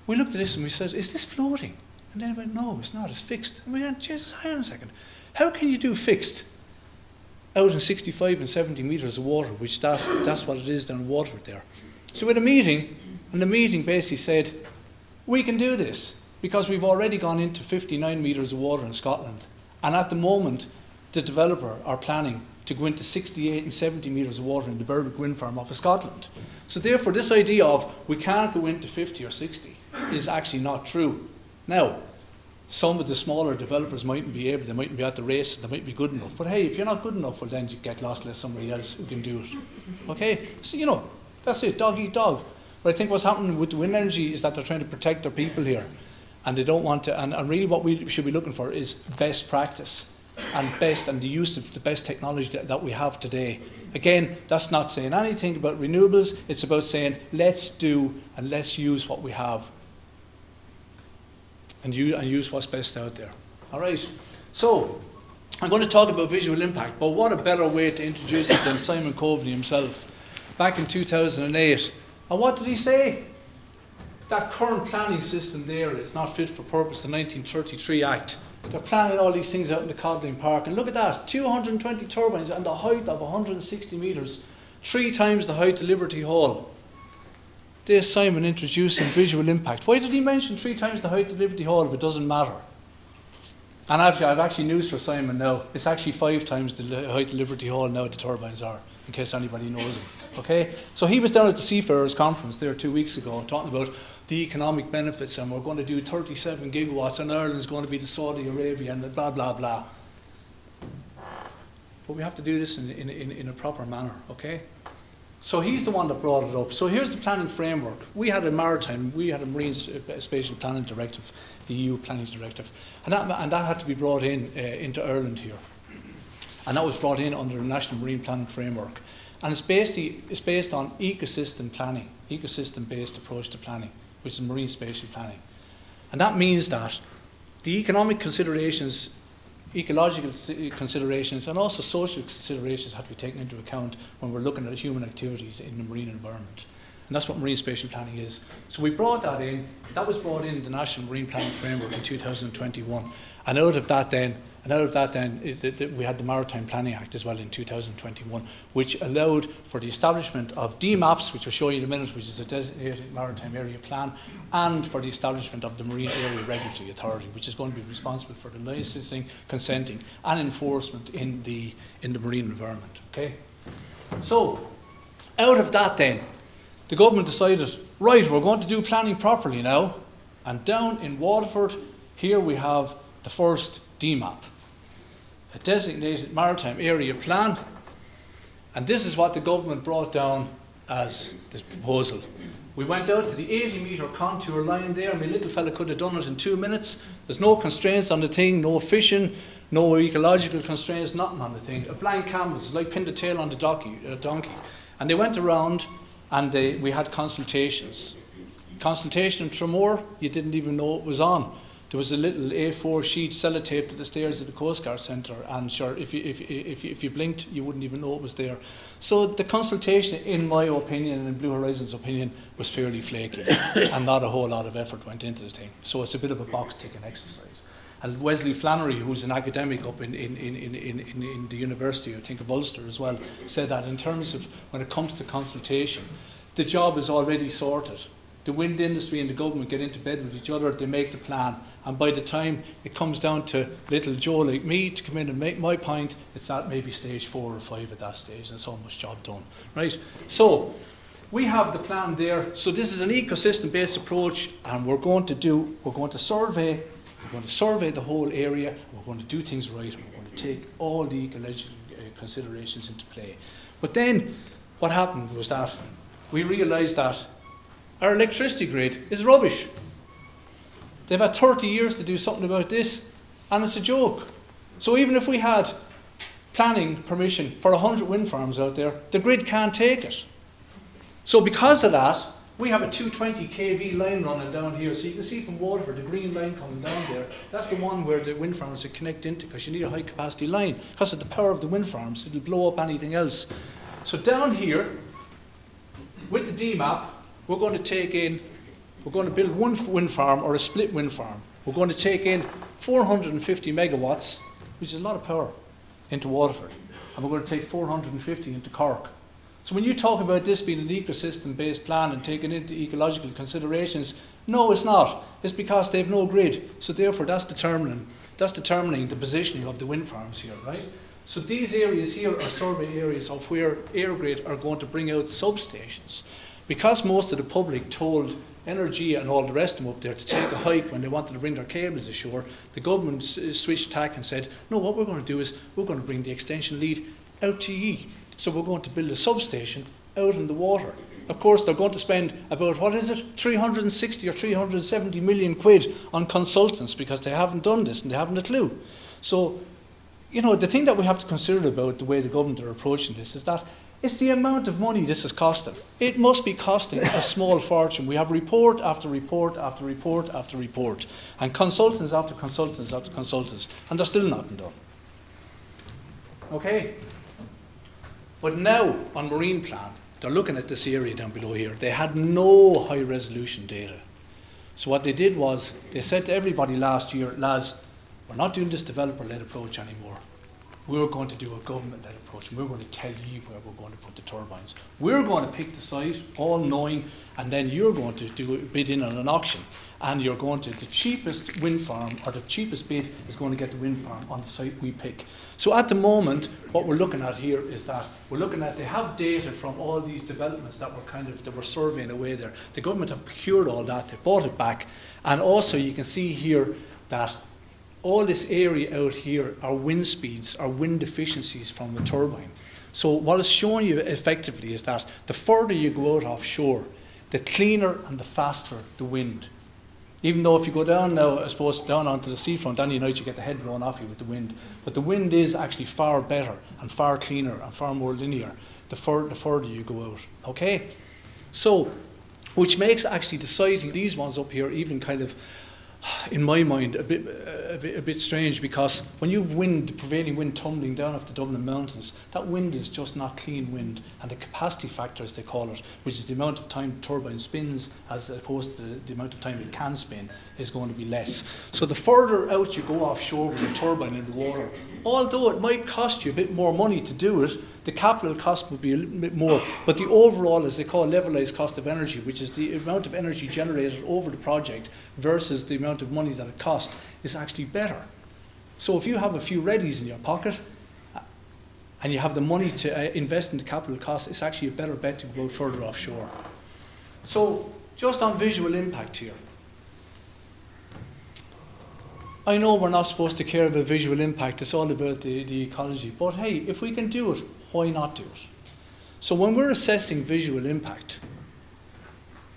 Speaker 5: We looked at this and we said, is this floating? And then they went, no, it's not, it's fixed. And we went, Jesus, hang on a second. How can you do fixed out in 65 and 70 metres of water, which that's what it is down in Waterford there. So we had a meeting, and the meeting basically said, we can do this, because we've already gone into 59 metres of water in Scotland. And at the moment, the developer are planning to go into 68 and 70 metres of water in the Berwick Windfarm off of Scotland. So therefore, this idea of we can't go into 50 or 60 is actually not true. Now, some of the smaller developers mightn't be able, they mightn't be at the race, they might be good enough. But hey, if you're not good enough, well then you get lost, let somebody else who can do it. Okay? So, that's it, dog eat dog. But I think what's happening with the wind energy is that they're trying to protect their people here. And they don't want to, and really what we should be looking for is best practice and the use of the best technology that we have today. Again, that's not saying anything about renewables, it's about saying let's do and let's use what we have and use what's best out there. All right, so I'm going to talk about visual impact, but what a better way to introduce it than Simon Coveney himself back in 2008. And what did he say? That current planning system there is not fit for purpose, the 1933 Act. They're planning all these things out in the Codling Park, and look at that, 220 turbines and the height of 160 metres, 3 times the height of Liberty Hall. There's Simon introducing visual impact. Why did he mention 3 times the height of Liberty Hall if it doesn't matter? And I've actually news for Simon now. It's actually 5 times the height of Liberty Hall now the turbines are, in case anybody knows it. Okay? So he was down at the Seafarers Conference there 2 weeks ago talking about the economic benefits, and we're going to do 37 gigawatts and Ireland's going to be the Saudi Arabia and blah, blah, blah. But we have to do this in a proper manner, okay? So he's the one that brought it up. So here's the planning framework. We had a Marine Spatial Planning Directive, the EU Planning Directive, and that had to be brought into Ireland here. And that was brought in under the National Marine Planning Framework. And it's based on ecosystem planning, ecosystem-based approach to planning, which is marine spatial planning. And that means that the economic considerations, ecological considerations, and also social considerations have to be taken into account when we're looking at human activities in the marine environment. And that's what marine spatial planning is. So we brought that in. That was brought in the National Marine Planning Framework in 2021. And out of that then, we had the Maritime Planning Act as well in 2021, which allowed for the establishment of DMAPs, which I'll show you in a minute, which is a designated maritime area plan, and for the establishment of the Marine Area Regulatory Authority, which is going to be responsible for the licensing, consenting, and enforcement in the marine environment. Okay. So, out of that then, the government decided, right, we're going to do planning properly now, and down in Waterford, here we have the first DMAP, a designated maritime area plan, and this is what the government brought down as this proposal. We went out to the 80-metre contour line there. My little fella could have done it in 2 minutes. There's no constraints on the thing, no fishing, no ecological constraints, nothing on the thing. A blank canvas, like pin the tail on the donkey. And they went around and we had consultations. Consultation in Tremor, you didn't even know it was on. There was a little A4 sheet sellotaped to the stairs of the Coast Guard Centre, and sure, if you blinked, you wouldn't even know it was there. So the consultation, in my opinion and in Blue Horizon's opinion, was fairly flaky, and not a whole lot of effort went into the thing. So it's a bit of a box-ticking exercise. And Wesley Flannery, who's an academic up in the University, I think of Ulster as well, said that in terms of when it comes to consultation, the job is already sorted. The wind industry and the government get into bed with each other, they make the plan, and by the time it comes down to little Joe like me to come in and make my point, it's at maybe stage 4 or 5 at that stage, and it's almost job done, right? So, we have the plan there. So this is an ecosystem-based approach, and we're going to survey the whole area, and we're going to do things right, and we're going to take all the ecological considerations into play. But then, what happened was that we realised that our electricity grid is rubbish. They've had 30 years to do something about this, and it's a joke. So even if we had planning permission for 100 wind farms out there, the grid can't take it. So because of that, we have a 220 kV line running down here. So you can see from Waterford, the green line coming down there, that's the one where the wind farms are connect into, because you need a high capacity line. Because of the power of the wind farms, it'll blow up anything else. So down here, with the DMAP, we're going to build one wind farm or a split wind farm. We're going to take in 450 megawatts, which is a lot of power, into Waterford. And we're going to take 450 into Cork. So when you talk about this being an ecosystem-based plan and taking into ecological considerations, no, it's not. It's because they have no grid. So therefore, that's determining the positioning of the wind farms here, right? So these areas here are survey areas of where EirGrid are going to bring out substations. Because most of the public told Energy and all the rest of them up there to take a hike when they wanted to bring their cables ashore, the government switched tack and said, no, what we're going to do is we're going to bring the extension lead out to ye. So we're going to build a substation out in the water. Of course, they're going to spend about, 360 or 370 million quid on consultants because they haven't done this and they haven't a clue. So, the thing that we have to consider about the way the government are approaching this is that it's the amount of money this is costing. It must be costing a small fortune. We have report after report after report after report, and consultants after consultants after consultants, and they're still not done. Okay? But now, on Marine Plan, they're looking at this area down below here. They had no high-resolution data. So what they did was, they said to everybody last year, lads, we're not doing this developer-led approach anymore. We're going to do a government-led approach, and we're going to tell you where we're going to put the turbines. We're going to pick the site, all knowing, and then you're going to bid in on an auction, and you're going to, the cheapest wind farm, or the cheapest bid is going to get the wind farm on the site we pick. So at the moment, what we're looking at here is that we're looking at, they have data from all these developments that were surveying away there. The government have procured all that, they bought it back, and also you can see here that all this area out here are wind speeds, are wind efficiencies from the turbine. So what it's showing you effectively is that the further you go out offshore, the cleaner and the faster the wind. Even though if you go down now, I suppose, down onto the seafront, any night you get the head blown off you with the wind. But the wind is actually far better and far cleaner and far more linear the further you go out. Okay? So, which makes actually deciding these ones up here even kind of, in my mind, a bit strange, because when you've wind, the prevailing wind tumbling down off the Dublin mountains, that wind is just not clean wind, and the capacity factor, as they call it, which is the amount of time the turbine spins as opposed to the amount of time it can spin, is going to be less. So the further out you go offshore with your turbine in the water, although it might cost you a bit more money to do it, the capital cost would be a little bit more, but the overall, as they call levelized cost of energy, which is the amount of energy generated over the project versus the amount of money that it costs, is actually better. So if you have a few readies in your pocket and you have the money to invest in the capital cost, it's actually a better bet to go further offshore. So just on visual impact here, I know we're not supposed to care about visual impact, it's all about the ecology, but hey, if we can do it, why not do it? So when we're assessing visual impact,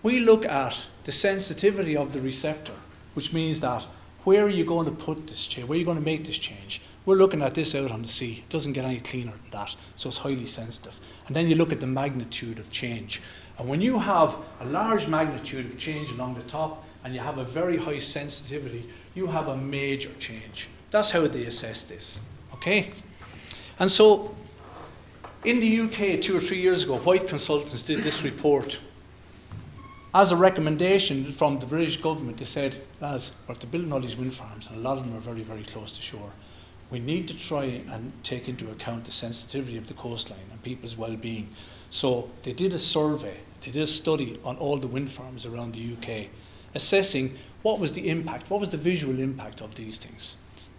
Speaker 5: we look at the sensitivity of the receptor, which means that where are you going to put this change, where are you going to make this change? We're looking at this out on the sea, it doesn't get any cleaner than that, so it's highly sensitive. And then you look at the magnitude of change. And when you have a large magnitude of change along the top, and you have a very high sensitivity, you have a major change. That's how they assess this, okay? And so, in the UK 2 or 3 years ago, White Consultants did this report. As a recommendation from the British government, they said, lads, we're after building all these wind farms, and a lot of them are very, very close to shore. We need to try and take into account the sensitivity of the coastline and people's well-being. So they did a survey, they did a study on all the wind farms around the UK, assessing what was the impact, what was the visual impact of these things.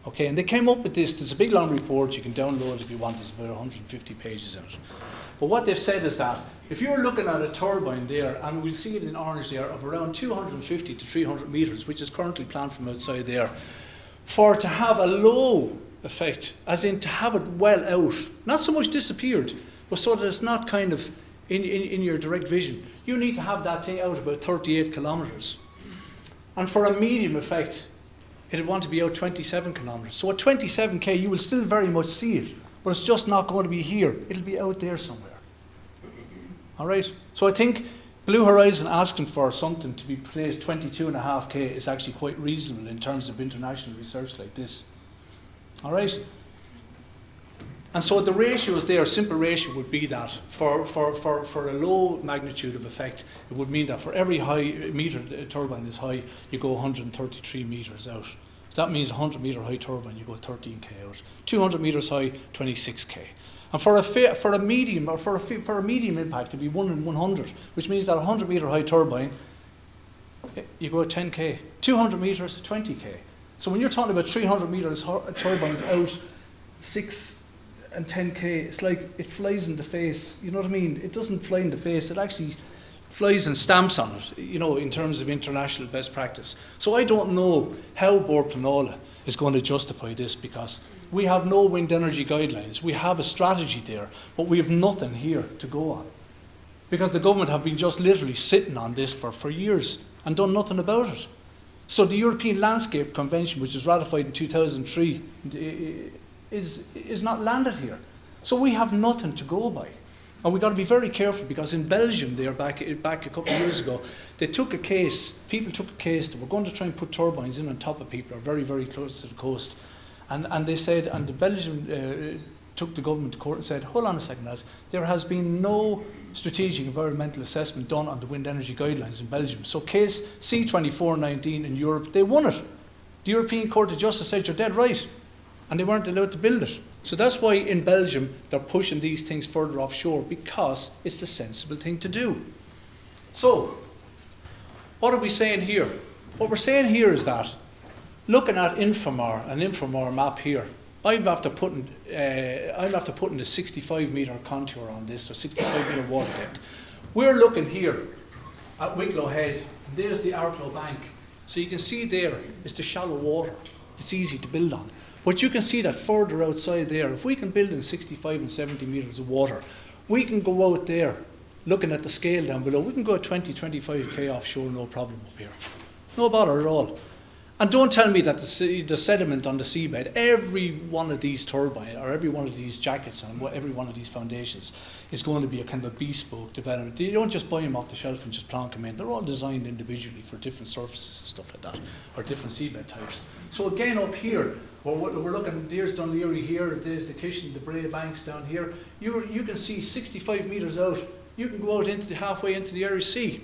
Speaker 5: Okay, and they came up with this. There's a big long report you can download if you want. There's about 150 pages in it. But what they've said is that if you're looking at a turbine there, and we'll see it in orange there, of around 250 to 300 metres, which is currently planned from outside there, for to have a low effect, as in to have it well out, not so much disappeared, but so that it's not kind of in your direct vision, you need to have that thing out about 38 kilometres. And for a medium effect, it'd want to be out 27 kilometres. So at 27k, you will still very much see it, but it's just not going to be here. It'll be out there somewhere. All right? So I think Blue Horizon asking for something to be placed 22.5k is actually quite reasonable in terms of international research like this. All right? And so the ratios there, a simple ratio would be that for a low magnitude of effect, it would mean that for every high metre the turbine is high, you go 133 metres out. So that means a 100 metre high turbine, you go 13k out. 200 metres high, 26k. And for a medium impact, it'd be 1 in 100, which means that a 100 metre high turbine, you go 10k. 200 metres, 20k. So when you're talking about 300 metres turbines out 6 and 10k, it's like it flies in the face. You know what I mean? It doesn't fly in the face. It actually flies and stamps on it, you know, in terms of international best practice. So I don't know how Bord Pleanála is going to justify this, because we have no wind energy guidelines. We have a strategy there, but we have nothing here to go on. Because the government have been just literally sitting on this for years and done nothing about it. So the European Landscape Convention, which was ratified in 2003, is not landed here. So we have nothing to go by. And we've got to be very careful, because in Belgium there back a couple of years ago, they took a case, people took a case that were going to try and put turbines in on top of people, or very, very close to the coast. And they said, and the Belgium took the government to court and said, hold on a second, lads, there has been no strategic environmental assessment done on the wind energy guidelines in Belgium. So case C2419 in Europe, they won it. The European Court of Justice said, you're dead right. And they weren't allowed to build it. So that's why in Belgium they're pushing these things further offshore, because it's the sensible thing to do. So, what are we saying here? What we're saying here is that, looking at an Infomar map here, I'm after putting the 65 metre contour on this, or 65 metre water depth. We're looking here at Wicklow Head, and there's the Arklow Bank. So you can see there is the shallow water. It's easy to build on. But you can see that further outside there, if we can build in 65 and 70 metres of water, we can go out there, looking at the scale down below, we can go at 20, 25k offshore, no problem up here. No bother at all. And don't tell me that the sediment on the seabed, every one of these turbines or every one of these jackets and every one of these foundations is going to be a kind of a bespoke development. You don't just buy them off the shelf and just plonk them in. They're all designed individually for different surfaces and stuff like that, or different seabed types. So again, up here, we're looking, there's Dunleary here, there's the Kitchen, the Bray Banks down here. You can see 65 metres out. You can go out into halfway into the Irish Sea.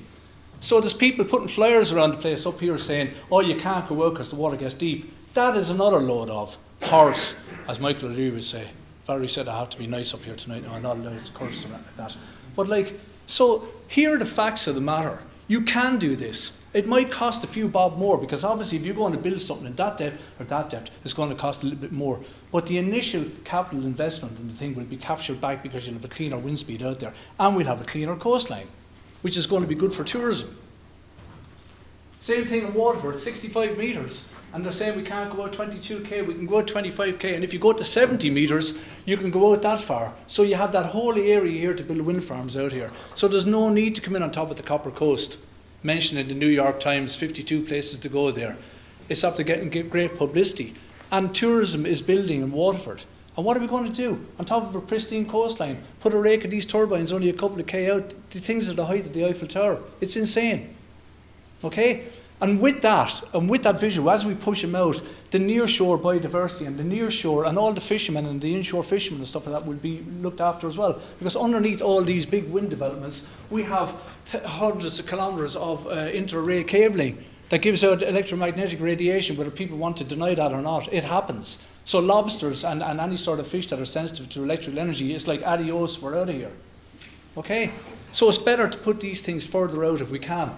Speaker 5: So there's people putting flyers around the place up here saying, oh, you can't go out because the water gets deep. That is another load of horse, as Michael O'Leary would say. Valerie said I have to be nice up here tonight. No, I'm not allowed to curse like that. But so here are the facts of the matter. You can do this. It might cost a few bob more, because obviously if you're going to build something in that depth, it's going to cost a little bit more. But the initial capital investment in the thing will be captured back, because you'll have a cleaner wind speed out there, and we'll have a cleaner coastline, which is going to be good for tourism. Same thing in Waterford, 65 metres, and they're saying we can't go out 22k, we can go out 25k, and if you go to 70 metres, you can go out that far. So you have that whole area here to build wind farms out here. So there's no need to come in on top of the Copper Coast, mentioned in the New York Times, 52 places to go there. It's after getting great publicity. And tourism is building in Waterford. And what are we going to do? On top of a pristine coastline, put a rake of these turbines only a couple of k out. The things are the height of the Eiffel Tower. It's insane. Okay? And with that visual, as we push them out, the nearshore biodiversity and the nearshore and all the fishermen and the inshore fishermen and stuff like that will be looked after as well. Because underneath all these big wind developments, we have hundreds of kilometres of inter-array cabling that gives out electromagnetic radiation, whether people want to deny that or not. It happens. So lobsters and any sort of fish that are sensitive to electrical energy, it's like adios, we're out of here. Okay? So it's better to put these things further out if we can.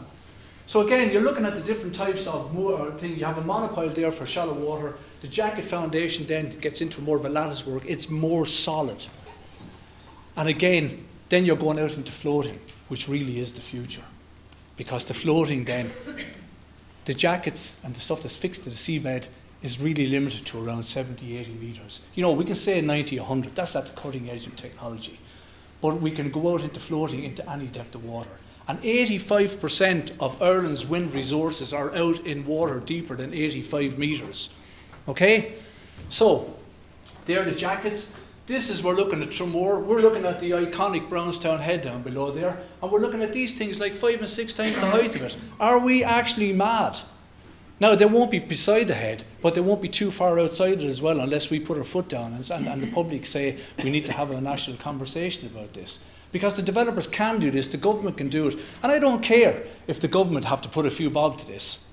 Speaker 5: So again, you're looking at the different types of thing. You have a monopile there for shallow water. The jacket foundation then gets into more of a lattice work. It's more solid. And again, then you're going out into floating, which really is the future. Because the floating then, the jackets and the stuff that's fixed to the seabed is really limited to around 70, 80 metres. You know, we can say 90, 100. That's at the cutting edge of technology. But we can go out into floating into any depth of water. And 85% of Ireland's wind resources are out in water deeper than 85 metres. Okay? So, there are the jackets. This is, we're looking at Tramore. We're looking at the iconic Brownstown Head down below there. And we're looking at these things like 5 and 6 times the height of it. Are we actually mad? Now, they won't be beside the head, but they won't be too far outside it as well, unless we put our foot down and the public say we need to have a national conversation about this. Because the developers can do this, the government can do it. And I don't care if the government have to put a few bob to this.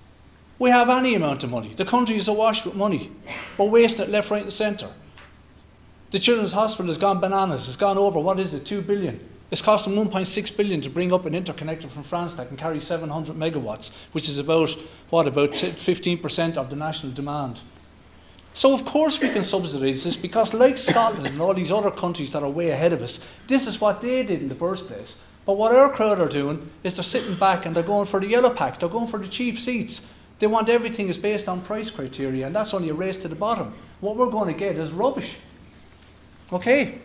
Speaker 5: We have any amount of money. The country is awash with money. We're wasting it left, right and centre. The Children's Hospital has gone bananas. It's gone over, 2 billion. It's cost them 1.6 billion to bring up an interconnector from France that can carry 700 megawatts, which is about 15% of the national demand. So of course we can subsidise this, because like Scotland and all these other countries that are way ahead of us, this is what they did in the first place. But what our crowd are doing is they're sitting back and they're going for the yellow pack, they're going for the cheap seats. They want everything is based on price criteria, and that's only a race to the bottom. What we're going to get is rubbish. Okay?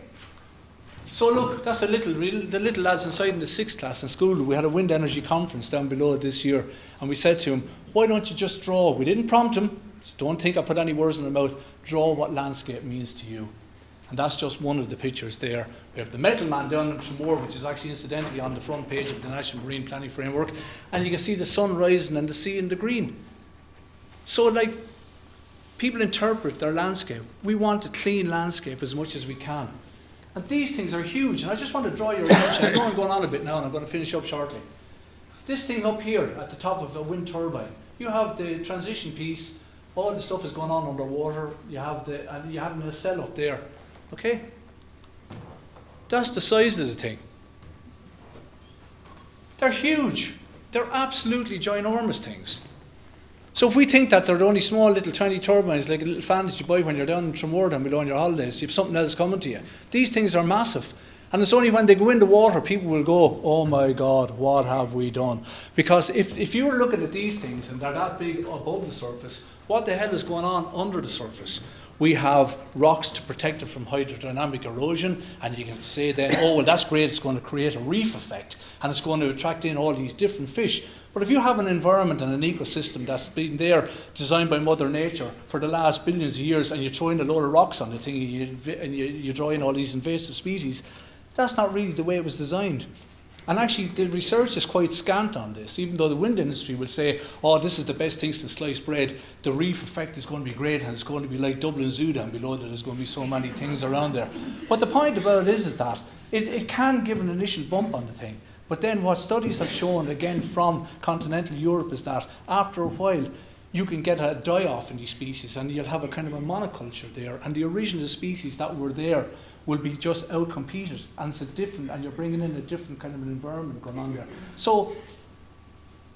Speaker 5: So look, that's the little lads inside in the 6th class in school. We had a wind energy conference down below this year, and we said to him, why don't you just draw? We didn't prompt him. So don't think I put any words in their mouth. Draw what landscape means to you. And that's just one of the pictures there. We have the Metal Man down in Tramore, which is actually incidentally on the front page of the National Marine Planning Framework. And you can see the sun rising and the sea in the green. So like, people interpret their landscape. We want a clean landscape as much as we can. And these things are huge. And I just want to draw your attention. I know I'm going on a bit now and I'm going to finish up shortly. This thing up here at the top of a wind turbine, you have the transition piece. All the stuff is going on underwater. You have a nacelle up there. Okay? That's the size of the thing. They're huge. They're absolutely ginormous things. So if we think that they're only small little tiny turbines, like a little fan that you buy when you're down in Tramore down below on your holidays, you have something else coming to you. These things are massive. And it's only when they go in the water, people will go, oh my God, what have we done? Because if you were looking at these things and they're that big above the surface, what the hell is going on under the surface? We have rocks to protect it from hydrodynamic erosion, and you can say then, oh, well, that's great, it's going to create a reef effect, and it's going to attract in all these different fish. But if you have an environment and an ecosystem that's been there, designed by Mother Nature for the last billions of years, and you throw in a load of rocks on the thing, and you draw in all these invasive species, that's not really the way it was designed. And actually, the research is quite scant on this. Even though the wind industry will say, oh, this is the best thing since sliced bread, the reef effect is going to be great, and it's going to be like Dublin Zoo down below there. There's going to be so many things around there. But the point about it is that it can give an initial bump on the thing. But then what studies have shown, again, from continental Europe, is that after a while, you can get a die-off in these species, and you'll have a kind of a monoculture there, and the original species that were there will be just out-competed, and it's a different, and you're bringing in a different kind of an environment going on there. So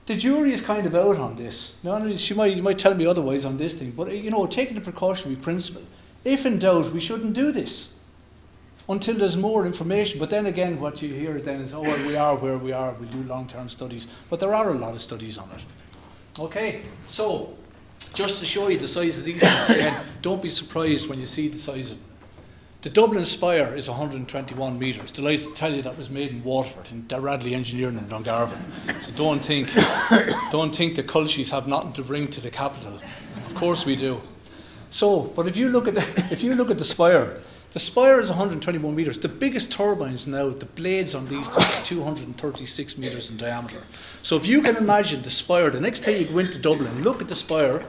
Speaker 5: the jury is kind of out on this. Now, you might tell me otherwise on this thing, but taking the precautionary principle, if in doubt, we shouldn't do this until there's more information. But then again, what you hear then is, oh, well, we are where we are, we'll do long-term studies. But there are a lot of studies on it. Okay, so just to show you the size of these things again, don't be surprised when you see the size of them. The Dublin Spire is 121 metres. Delighted to tell you that was made in Waterford, in Radley Engineering in Dungarvan. So don't think the Culshies have nothing to bring to the capital. Of course we do. So, but if you look at the Spire is 121 metres. The biggest turbines now, the blades on these things are 236 metres in diameter. So if you can imagine the Spire, the next time you go into Dublin, look at the Spire,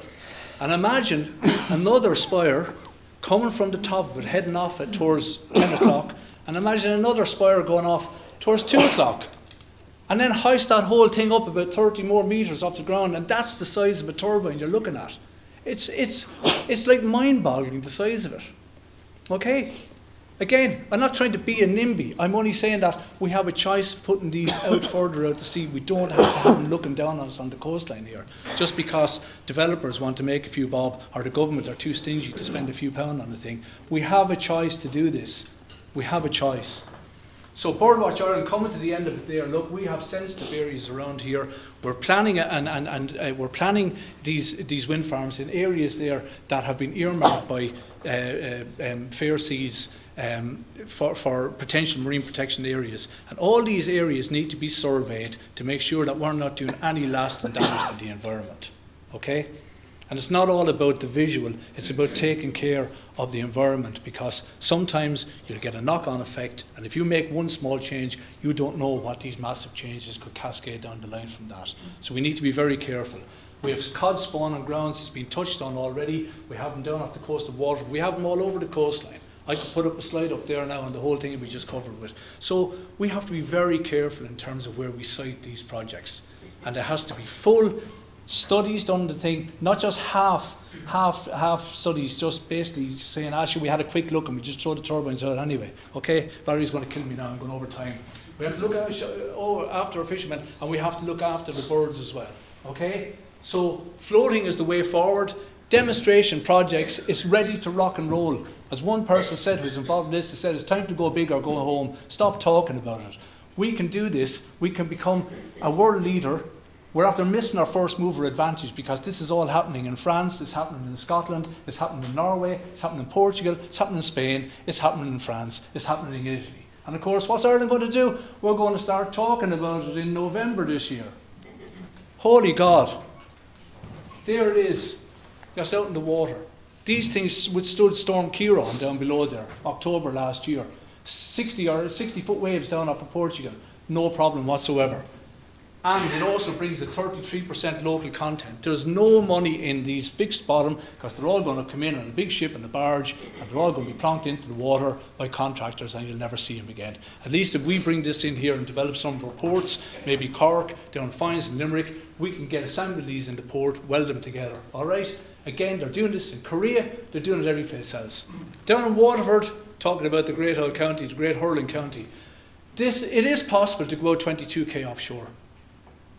Speaker 5: and imagine another Spire coming from the top of it, heading off towards 10 o'clock, and imagine another Spire going off towards 2 o'clock. And then hoist that whole thing up about 30 more metres off the ground, and that's the size of a turbine you're looking at. It's like mind-boggling, the size of it. Okay? Again, I'm not trying to be a NIMBY. I'm only saying that we have a choice of putting these out further out to sea. We don't have to have them looking down on us on the coastline here, just because developers want to make a few bob, or the government are too stingy to spend a few pound on the thing. We have a choice to do this. We have a choice. So Birdwatch Ireland, coming to the end of it there, look, we have sensitive areas around here. We're planning we're planning these wind farms in areas there that have been earmarked by Fair Seas for potential marine protection areas. And all these areas need to be surveyed to make sure that we're not doing any lasting damage to the environment. Okay? And it's not all about the visual, it's about taking care of the environment, because sometimes you'll get a knock-on effect, and if you make one small change, you don't know what these massive changes could cascade down the line from that. So we need to be very careful. We have cod spawn on grounds, it's been touched on already. We have them down off the coast of Waterford. We have them all over the coastline. I could put up a slide up there now and the whole thing will be just covered with. So we have to be very careful in terms of where we site these projects. And there has to be full studies done the thing, not just half studies, just basically saying, actually we had a quick look and we just throw the turbines out anyway. Okay, Barry's going to kill me now, I'm going over time. We have to look after our fishermen, and we have to look after the birds as well. Okay, so floating is the way forward. Demonstration projects is ready to rock and roll. As one person said who's involved in this, he said, it's time to go big or go home. Stop talking about it. We can do this. We can become a world leader. We're after missing our first mover advantage, because this is all happening in France, it's happening in Scotland, it's happening in Norway, it's happening in Portugal, it's happening in Spain, it's happening in France, it's happening in Italy. And of course, what's Ireland going to do? We're going to start talking about it in November this year. Holy God. There it is. That's out in the water. These things withstood Storm Ciarán down below there, October last year. 60-foot waves down off of Portugal. No problem whatsoever. And it also brings a 33% local content. There's no money in these fixed bottom, because they're all going to come in on a big ship and a barge, and they're all going to be plonked into the water by contractors, and you'll never see them again. At least if we bring this in here and develop some of our ports, maybe Cork, down Fines and Limerick, we can get assemblies in the port, weld them together. All right? Again, they're doing this in Korea, they're doing it every place else. Down in Waterford, talking about the great old county, the great hurling county, it is possible to go 22k offshore.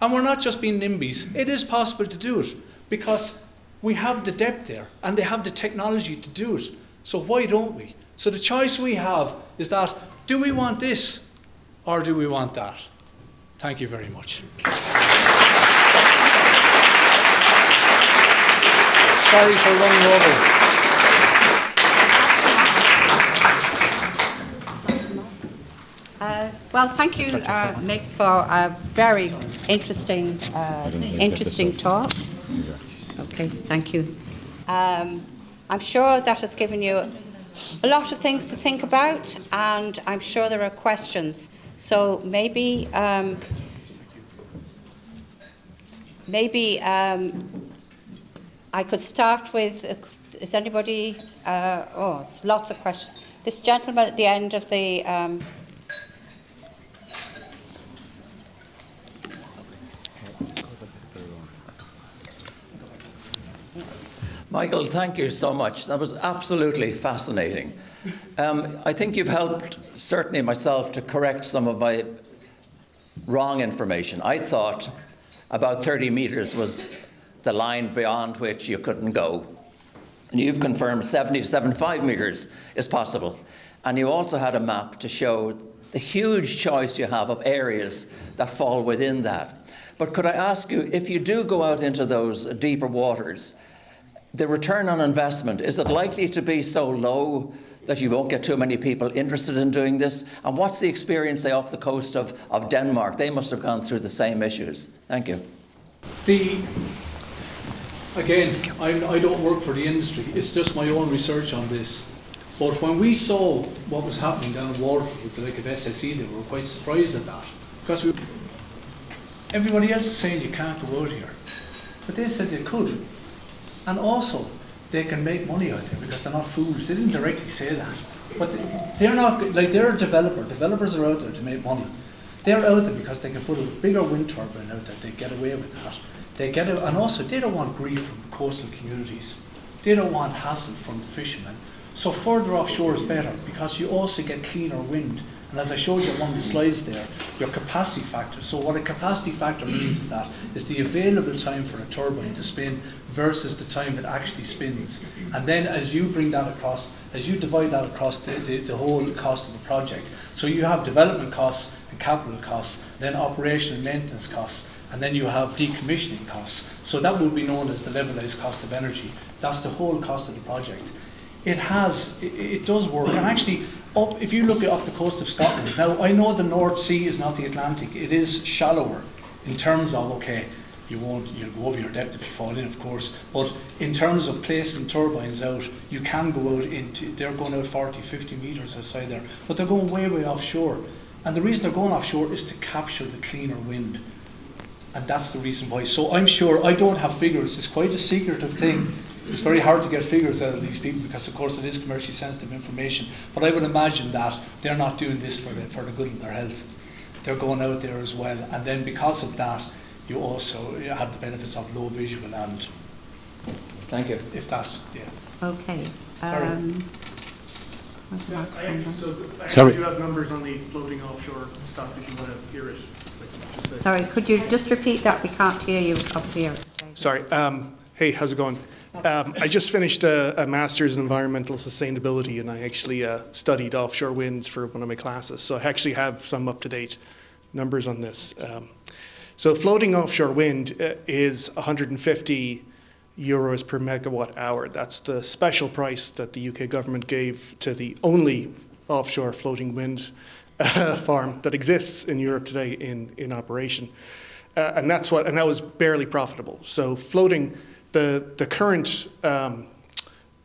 Speaker 5: And we're not just being NIMBYs. It is possible to do it, because we have the depth there and they have the technology to do it. So why don't we? So the choice we have is that, do we want this or do we want that? Thank you very much. Sorry for running over.
Speaker 1: Well, thank you, Mick, for a very interesting talk. Okay, thank you. I'm sure that has given you a lot of things to think about, and I'm sure there are questions. So maybe I could start with, is anybody, there's lots of questions. This gentleman at the end of the,
Speaker 6: Michael, thank you so much. That was absolutely fascinating. I think you've helped, certainly myself, to correct some of my wrong information. I thought about 30 metres was the line beyond which you couldn't go. And you've confirmed 70 to 75 metres is possible. And you also had a map to show the huge choice you have of areas that fall within that. But could I ask you, if you do go out into those deeper waters, the return on investment, is it likely to be so low that you won't get too many people interested in doing this? And what's the experience, say, off the coast of Denmark? They must have gone through the same issues. Thank you.
Speaker 5: Again, I don't work for the industry. It's just my own research on this. But when we saw what was happening down in Waterford with the like of SSE, they were quite surprised at that. Because everybody else is saying you can't go out here. But they said they could. And also, they can make money out there because they're not fools. They didn't directly say that. But they're not, like, they're a developer. Developers are out there to make money. They're out there because they can put a bigger wind turbine out there. They get away with that. And also, they don't want grief from coastal communities. They don't want hassle from the fishermen. So further offshore is better because you also get cleaner wind. And as I showed you on one of the slides there, your capacity factor. So what a capacity factor means is that is the available time for a turbine to spin versus the time it actually spins. And then as you bring that across, as you divide that across the whole cost of the project, so you have development costs and capital costs, then operation and maintenance costs, and then you have decommissioning costs. So that would be known as the levelized cost of energy. That's the whole cost of the project. It does work. And actually, if you look off the coast of Scotland, now I know the North Sea is not the Atlantic. It is shallower in terms of, okay, you'll go over your depth if you fall in, of course, but in terms of placing turbines out, you can go out they're going out 40, 50 metres outside there, but they're going way, way offshore. And the reason they're going offshore is to capture the cleaner wind. And that's the reason why. So I'm sure, I don't have figures, it's quite a secretive thing. It's very hard to get figures out of these people because, of course, it is commercially sensitive information. But I would imagine that they're not doing this for the good of their health. They're going out there as well. And then because of that, you also have the benefits of low visual and...
Speaker 6: Thank you.
Speaker 5: If that's, yeah.
Speaker 1: okay.
Speaker 5: Sorry.
Speaker 1: What's the microphone?
Speaker 7: Sorry. You have numbers on the floating offshore stuff if you want to hear it.
Speaker 1: Sorry, could you just repeat that? We can't hear you up here.
Speaker 7: Sorry. Hey, how's it going? I just finished a Master's in Environmental Sustainability, and I actually studied offshore winds for one of my classes. So I actually have some up-to-date numbers on this. So floating offshore wind is 150 euros per megawatt hour. That's the special price that the UK government gave to the only offshore floating wind farm that exists in Europe today in operation. And that was barely profitable. So floating, the current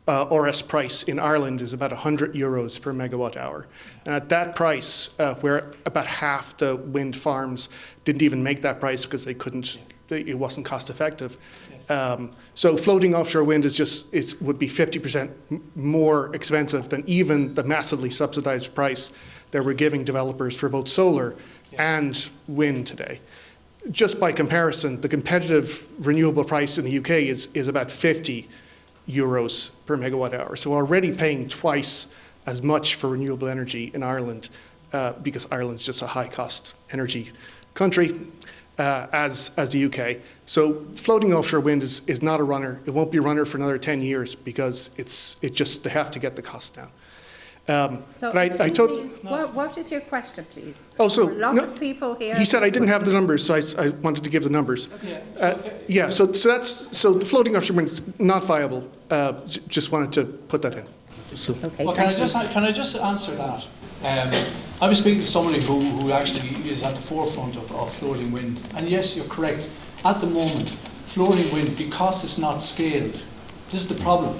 Speaker 7: RS price in Ireland is about 100 euros per megawatt hour. And at that price, where about half the wind farms didn't even make that price because they couldn't, it wasn't cost effective. So floating offshore wind would be 50% more expensive than even the massively subsidized price that we're giving developers for both solar and wind today. Just by comparison, the competitive renewable price in the UK is about 50 euros per megawatt hour. So we're already paying twice as much for renewable energy in Ireland because Ireland's just a high cost energy country as the UK. So floating offshore wind is not a runner. It won't be a runner for another 10 years because they have to get the cost down.
Speaker 1: What is your question, please?
Speaker 7: Oh, so
Speaker 1: a lot of people here.
Speaker 7: He said I didn't have the numbers, so I wanted to give the numbers. So the floating offshore wind is not viable. Just wanted to put that in.
Speaker 1: Okay.
Speaker 5: Well, can I just answer that? I was speaking to somebody who actually is at the forefront of floating wind, and yes, you're correct. At the moment, floating wind, because it's not scaled, this is the problem.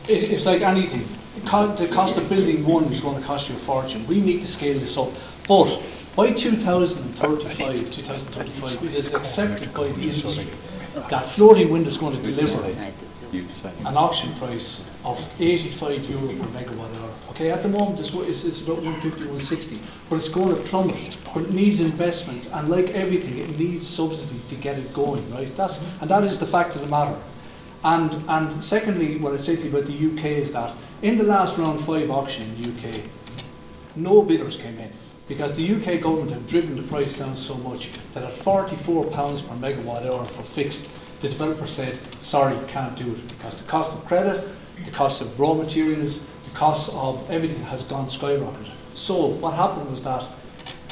Speaker 5: It's like anything. The cost of building one is going to cost you a fortune. We need to scale this up. But by 2035, it is accepted by the industry that floating wind is going to deliver an auction price of €85 per megawatt hour. Okay, at the moment it's about 150, 160, but it's going to plummet. But it needs investment, and like everything, it needs subsidy to get it going, right? That is the fact of the matter. And secondly, what I say to you about the UK is that in the last round 5 auction in the UK, no bidders came in, because the UK government have driven the price down so much that at £44 per megawatt hour for fixed, the developer said, sorry, can't do it, because the cost of credit, the cost of raw materials, the cost of everything has gone skyrocketed. So what happened was that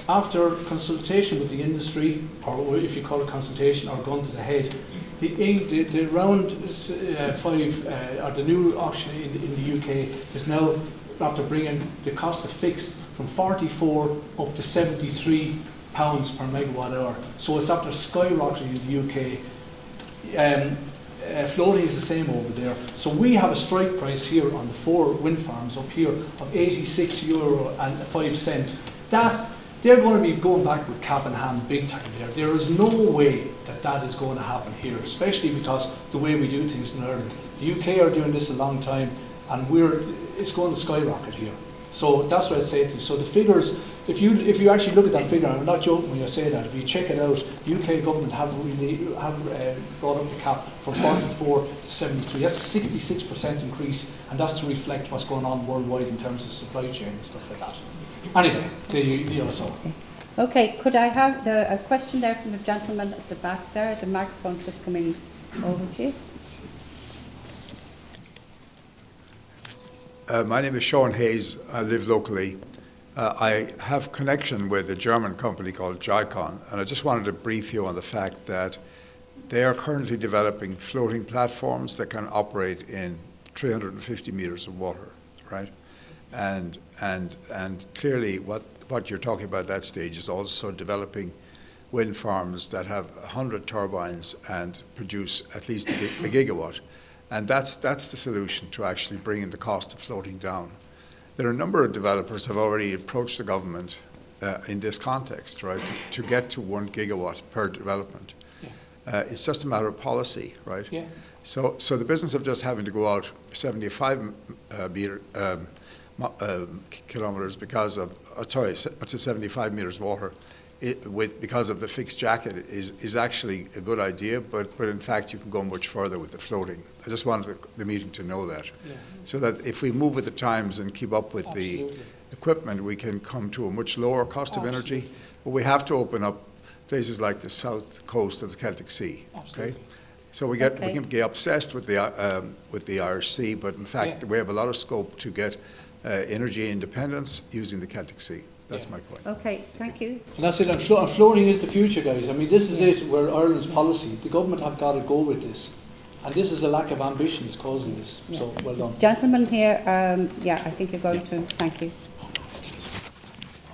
Speaker 5: after consultation with the industry, or if you call it consultation or gun to the head, the round 5, or the new auction in the UK is now, after bringing the cost of fixed from 44 up to 73 pounds per megawatt hour. So it's after skyrocketing in the UK. Floating is the same over there. So we have a strike price here on the 4 wind farms up here of €86.05. That they're going to be going back with cap in hand big time there. There is no way that is going to happen here, especially because the way we do things in Ireland. The UK are doing this a long time, and it's going to skyrocket here. So that's what I say to you. So the figures, if you actually look at that figure, I'm not joking when I say that, if you check it out, the UK government have brought up the cap from 44 to 73. That's a 66% increase, and that's to reflect what's going on worldwide in terms of supply chain and stuff like that. Anyway, there you also.
Speaker 1: Okay, could I have a question there from the gentleman at the back there? The microphone's just coming over to you.
Speaker 8: My name is Sean Hayes. I live locally. I have connection with a German company called Jicon, and I just wanted to brief you on the fact that they are currently developing floating platforms that can operate in 350 meters of water, right? And clearly what you're talking about at that stage is also developing wind farms that have 100 turbines and produce at least a gigawatt. And that's the solution to actually bringing the cost of floating down. There are a number of developers have already approached the government in this context, right, to get to 1 gigawatt per development. Yeah. It's just a matter of policy, right? Yeah. So the business of just having to go out 75 kilometers because of, to 75 meters water, because of the fixed jacket is actually a good idea, but in fact you can go much further with the floating. I just wanted the meeting to know that, so that if we move with the times and keep up with the equipment, we can come to a much lower cost of energy. But we have to open up places like the south coast of the Celtic Sea. Okay, so we can get obsessed with the Irish Sea, but in fact we have a lot of scope to get energy independence using the Celtic Sea. That's my point. Okay,
Speaker 1: thank you.
Speaker 5: And that's it. And floating is the future, guys. I mean, this is it, where Ireland's policy, the government have got to go with this. And this is a lack of ambition is causing this. Yeah. So, well done.
Speaker 1: Gentleman here, I think you're going to. Thank you.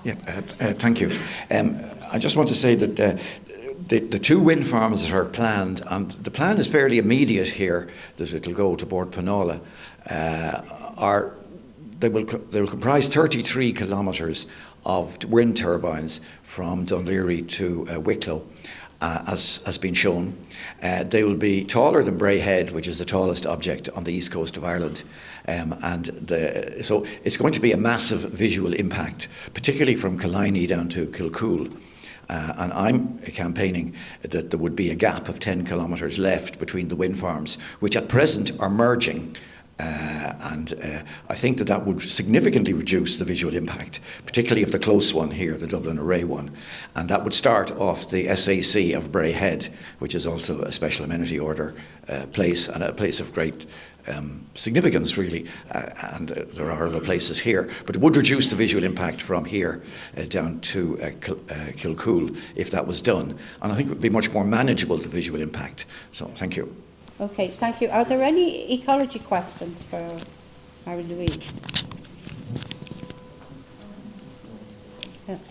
Speaker 9: Yeah, thank you. I just want to say that the 2 wind farms that are planned, and the plan is fairly immediate here, that it'll go to Bord Penola, they will comprise 33 kilometres of wind turbines from Dunleary to Wicklow, as has been shown. They will be taller than Bray Head, which is the tallest object on the east coast of Ireland. So it's going to be a massive visual impact, particularly from Killiney down to Kilcool. And I'm campaigning that there would be a gap of 10 kilometres left between the wind farms, which at present are merging. I think that would significantly reduce the visual impact, particularly of the close one here, the Dublin Array one. And that would start off the SAC of Bray Head, which is also a special amenity order place, and a place of great significance, really. And there are other places here. But it would reduce the visual impact from here down to Kilcool if that was done. And I think it would be much more manageable, the visual impact. So, thank you.
Speaker 1: Okay, thank you. Are there any ecology questions for Mary Louise?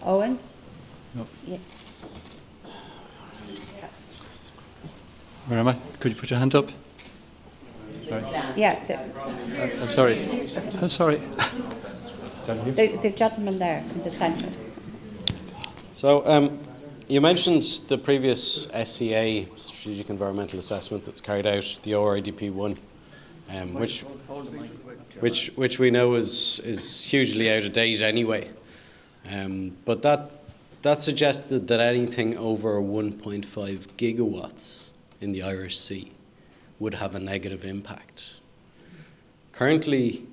Speaker 1: Owen?
Speaker 10: No.
Speaker 1: Yeah.
Speaker 10: Where am I? Could you put your hand up? Sorry.
Speaker 1: Yeah,
Speaker 10: I'm sorry. I'm sorry.
Speaker 1: the gentleman there in the centre.
Speaker 11: So, you mentioned the previous SCA, Strategic Environmental Assessment, that's carried out, the ORIDP1, which we know is hugely out of date anyway. But that suggested that anything over 1.5 gigawatts in the Irish Sea would have a negative impact. Currently,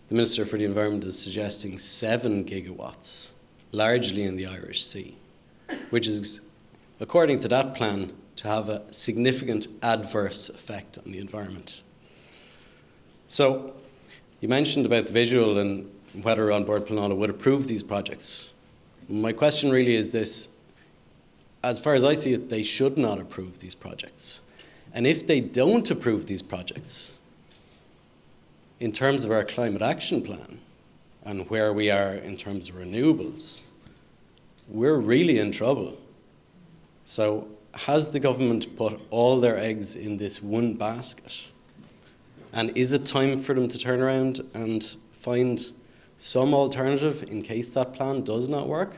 Speaker 11: the Minister for the Environment is suggesting 7 gigawatts, largely in the Irish Sea, which is, according to that plan, to have a significant adverse effect on the environment. So, you mentioned about the visual and whether On Board Planala would approve these projects. My question really is this: as far as I see it, they should not approve these projects. And if they don't approve these projects, in terms of our climate action plan and where we are in terms of renewables, we're really in trouble. So has the government put all their eggs in this one basket? And is it time for them to turn around and find some alternative in case that plan does not work?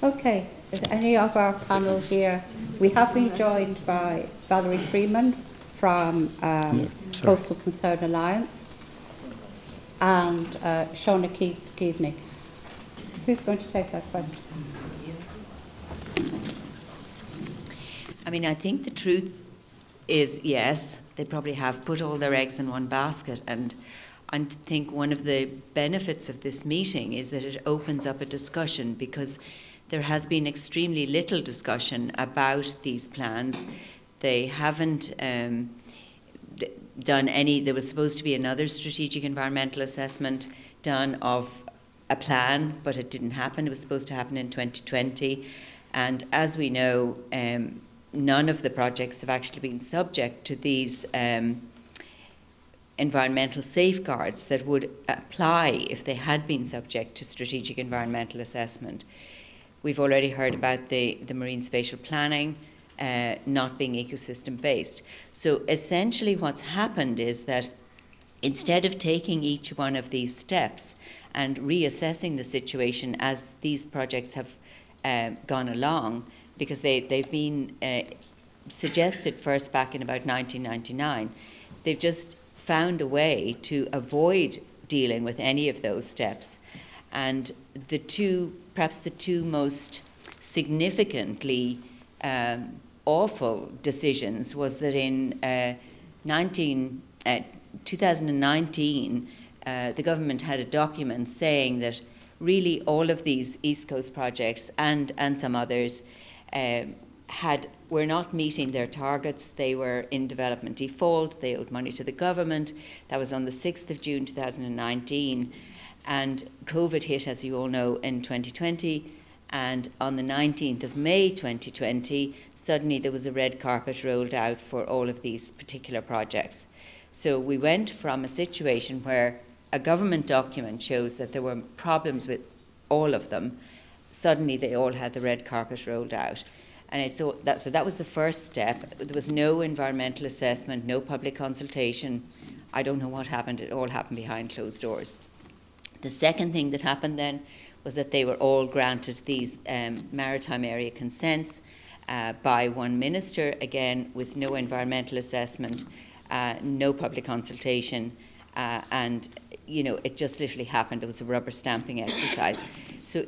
Speaker 1: Okay, is any of our panel here? We have been joined by Valerie Freeman from Coastal Concern Alliance and Shauna Keaveney. Who's going to take that question?
Speaker 12: I mean, I think the truth is, yes, they probably have put all their eggs in one basket, and I think one of the benefits of this meeting is that it opens up a discussion, because there has been extremely little discussion about these plans. They haven't done any. There was supposed to be another strategic environmental assessment done of a plan, but it didn't happen. It was supposed to happen in 2020. And as we know, none of the projects have actually been subject to these environmental safeguards that would apply if they had been subject to strategic environmental assessment. We've already heard about the marine spatial planning not being ecosystem based. So essentially what's happened is that instead of taking each one of these steps and reassessing the situation as these projects have gone along, because they've been suggested first back in about 1999, they've just found a way to avoid dealing with any of those steps. And perhaps the two most significantly awful decisions was that in 2019, the government had a document saying that really all of these East Coast projects and some others were not meeting their targets. They were in development default. They owed money to the government. That was on the 6th of June 2019. And COVID hit, as you all know, in 2020. And on the 19th of May 2020, suddenly there was a red carpet rolled out for all of these particular projects. So we went from a situation where a government document shows that there were problems with all of them. Suddenly they all had the red carpet rolled out. And so that was the first step. There was no environmental assessment, no public consultation. I don't know what happened. It all happened behind closed doors. The second thing that happened then was that they were all granted these maritime area consents by one minister, again with no environmental assessment, no public consultation, and it just literally happened. It was a rubber stamping exercise. So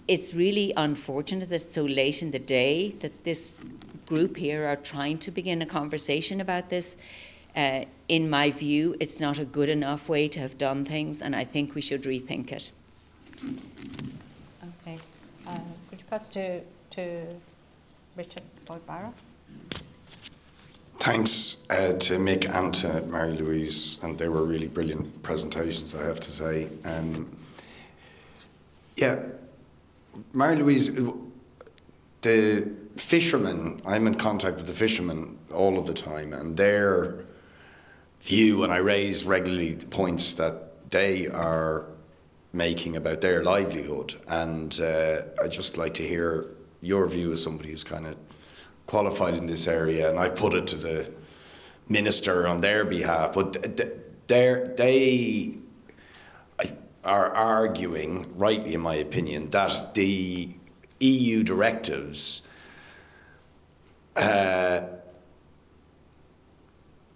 Speaker 12: it's really unfortunate that it's so late in the day that this group here are trying to begin a conversation about this. In my view, it's not a good enough way to have done things, and I think we should rethink it.
Speaker 1: Okay. Could you pass to Richard Boyd-Barra?
Speaker 13: Thanks to Mick and to Mary-Louise, and they were really brilliant presentations, I have to say. Mary-Louise, the fishermen, I'm in contact with the fishermen all of the time, and their view, and I raise regularly the points that they are making about their livelihood. And I'd just like to hear your view as somebody who's kind of qualified in this area, and I put it to the minister on their behalf. But they are arguing, rightly in my opinion, that the EU directives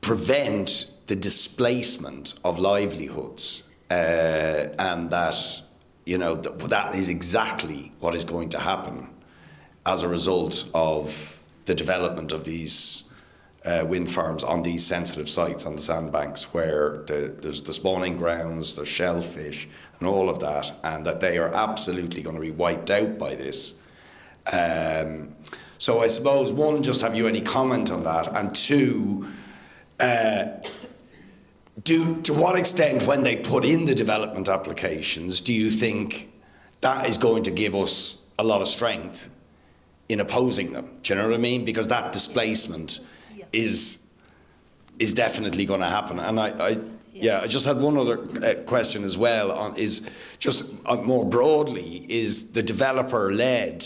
Speaker 13: prevent the displacement of livelihoods, and that, you know, that is exactly what is going to happen as a result of the development of these wind farms on these sensitive sites on the sandbanks, where there's the spawning grounds, there's shellfish and all of that, and that they are absolutely going to be wiped out by this. So I suppose, one, just have you any comment on that, and two, to what extent, when they put in the development applications, do you think that is going to give us a lot of strength in opposing them? Do you know what I mean? Because that displacement is definitely going to happen. And I just had one other question as well, more broadly, is the developer-led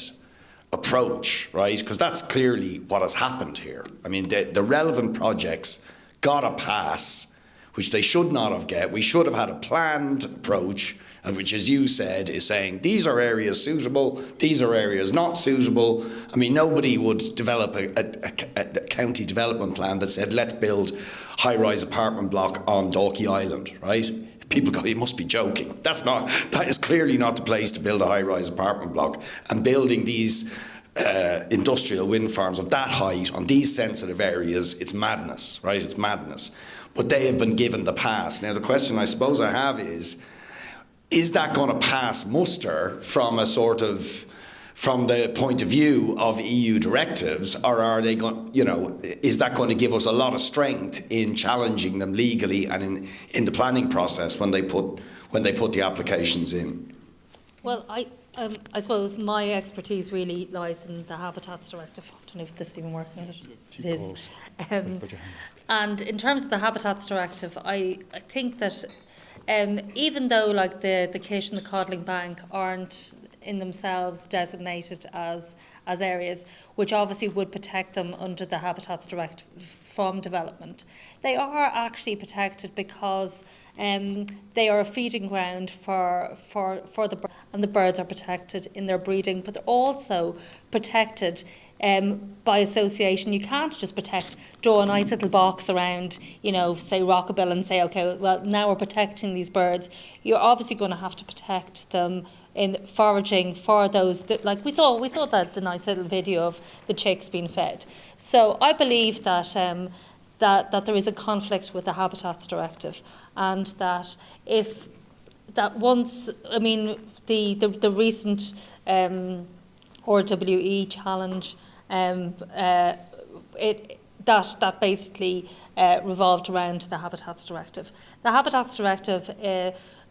Speaker 13: approach, right? Because that's clearly what has happened here. I mean, the relevant projects got a pass, which they should not have get. We should have had a planned approach, and which, as you said, is saying these are areas suitable, these are areas not suitable. I mean, nobody would develop a county development plan that said, let's build high-rise apartment block on Dalkey Island, right? People go, you must be joking. That is clearly not the place to build a high-rise apartment block. And building these industrial wind farms of that height on these sensitive areas, it's madness, right? It's madness. But they have been given the pass. Now, the question I suppose I have is that going to pass muster from the point of view of EU directives, or are they going, is that going to give us a lot of strength in challenging them legally and in the planning process when they put the applications in?
Speaker 2: Well, I suppose my expertise really lies in the Habitats Directive. I don't know if this is even working, is it? It is. And in terms of the Habitats Directive, I think that even though like the Kish and the Codling Bank aren't in themselves designated as areas which obviously would protect them under the Habitats Directive from development, they are actually protected because they are a feeding ground for the birds, and the birds are protected in their breeding, but they're also protected by association. You can't just draw a nice little box around, say Rockabill and say, okay, well, now we're protecting these birds. You're obviously going to have to protect them in foraging for those that, like we saw that the nice little video of the chicks being fed. So I believe that that there is a conflict with the Habitats Directive, and that once, I mean, the recent RWE challenge, that basically revolved around the Habitats Directive. The Habitats Directive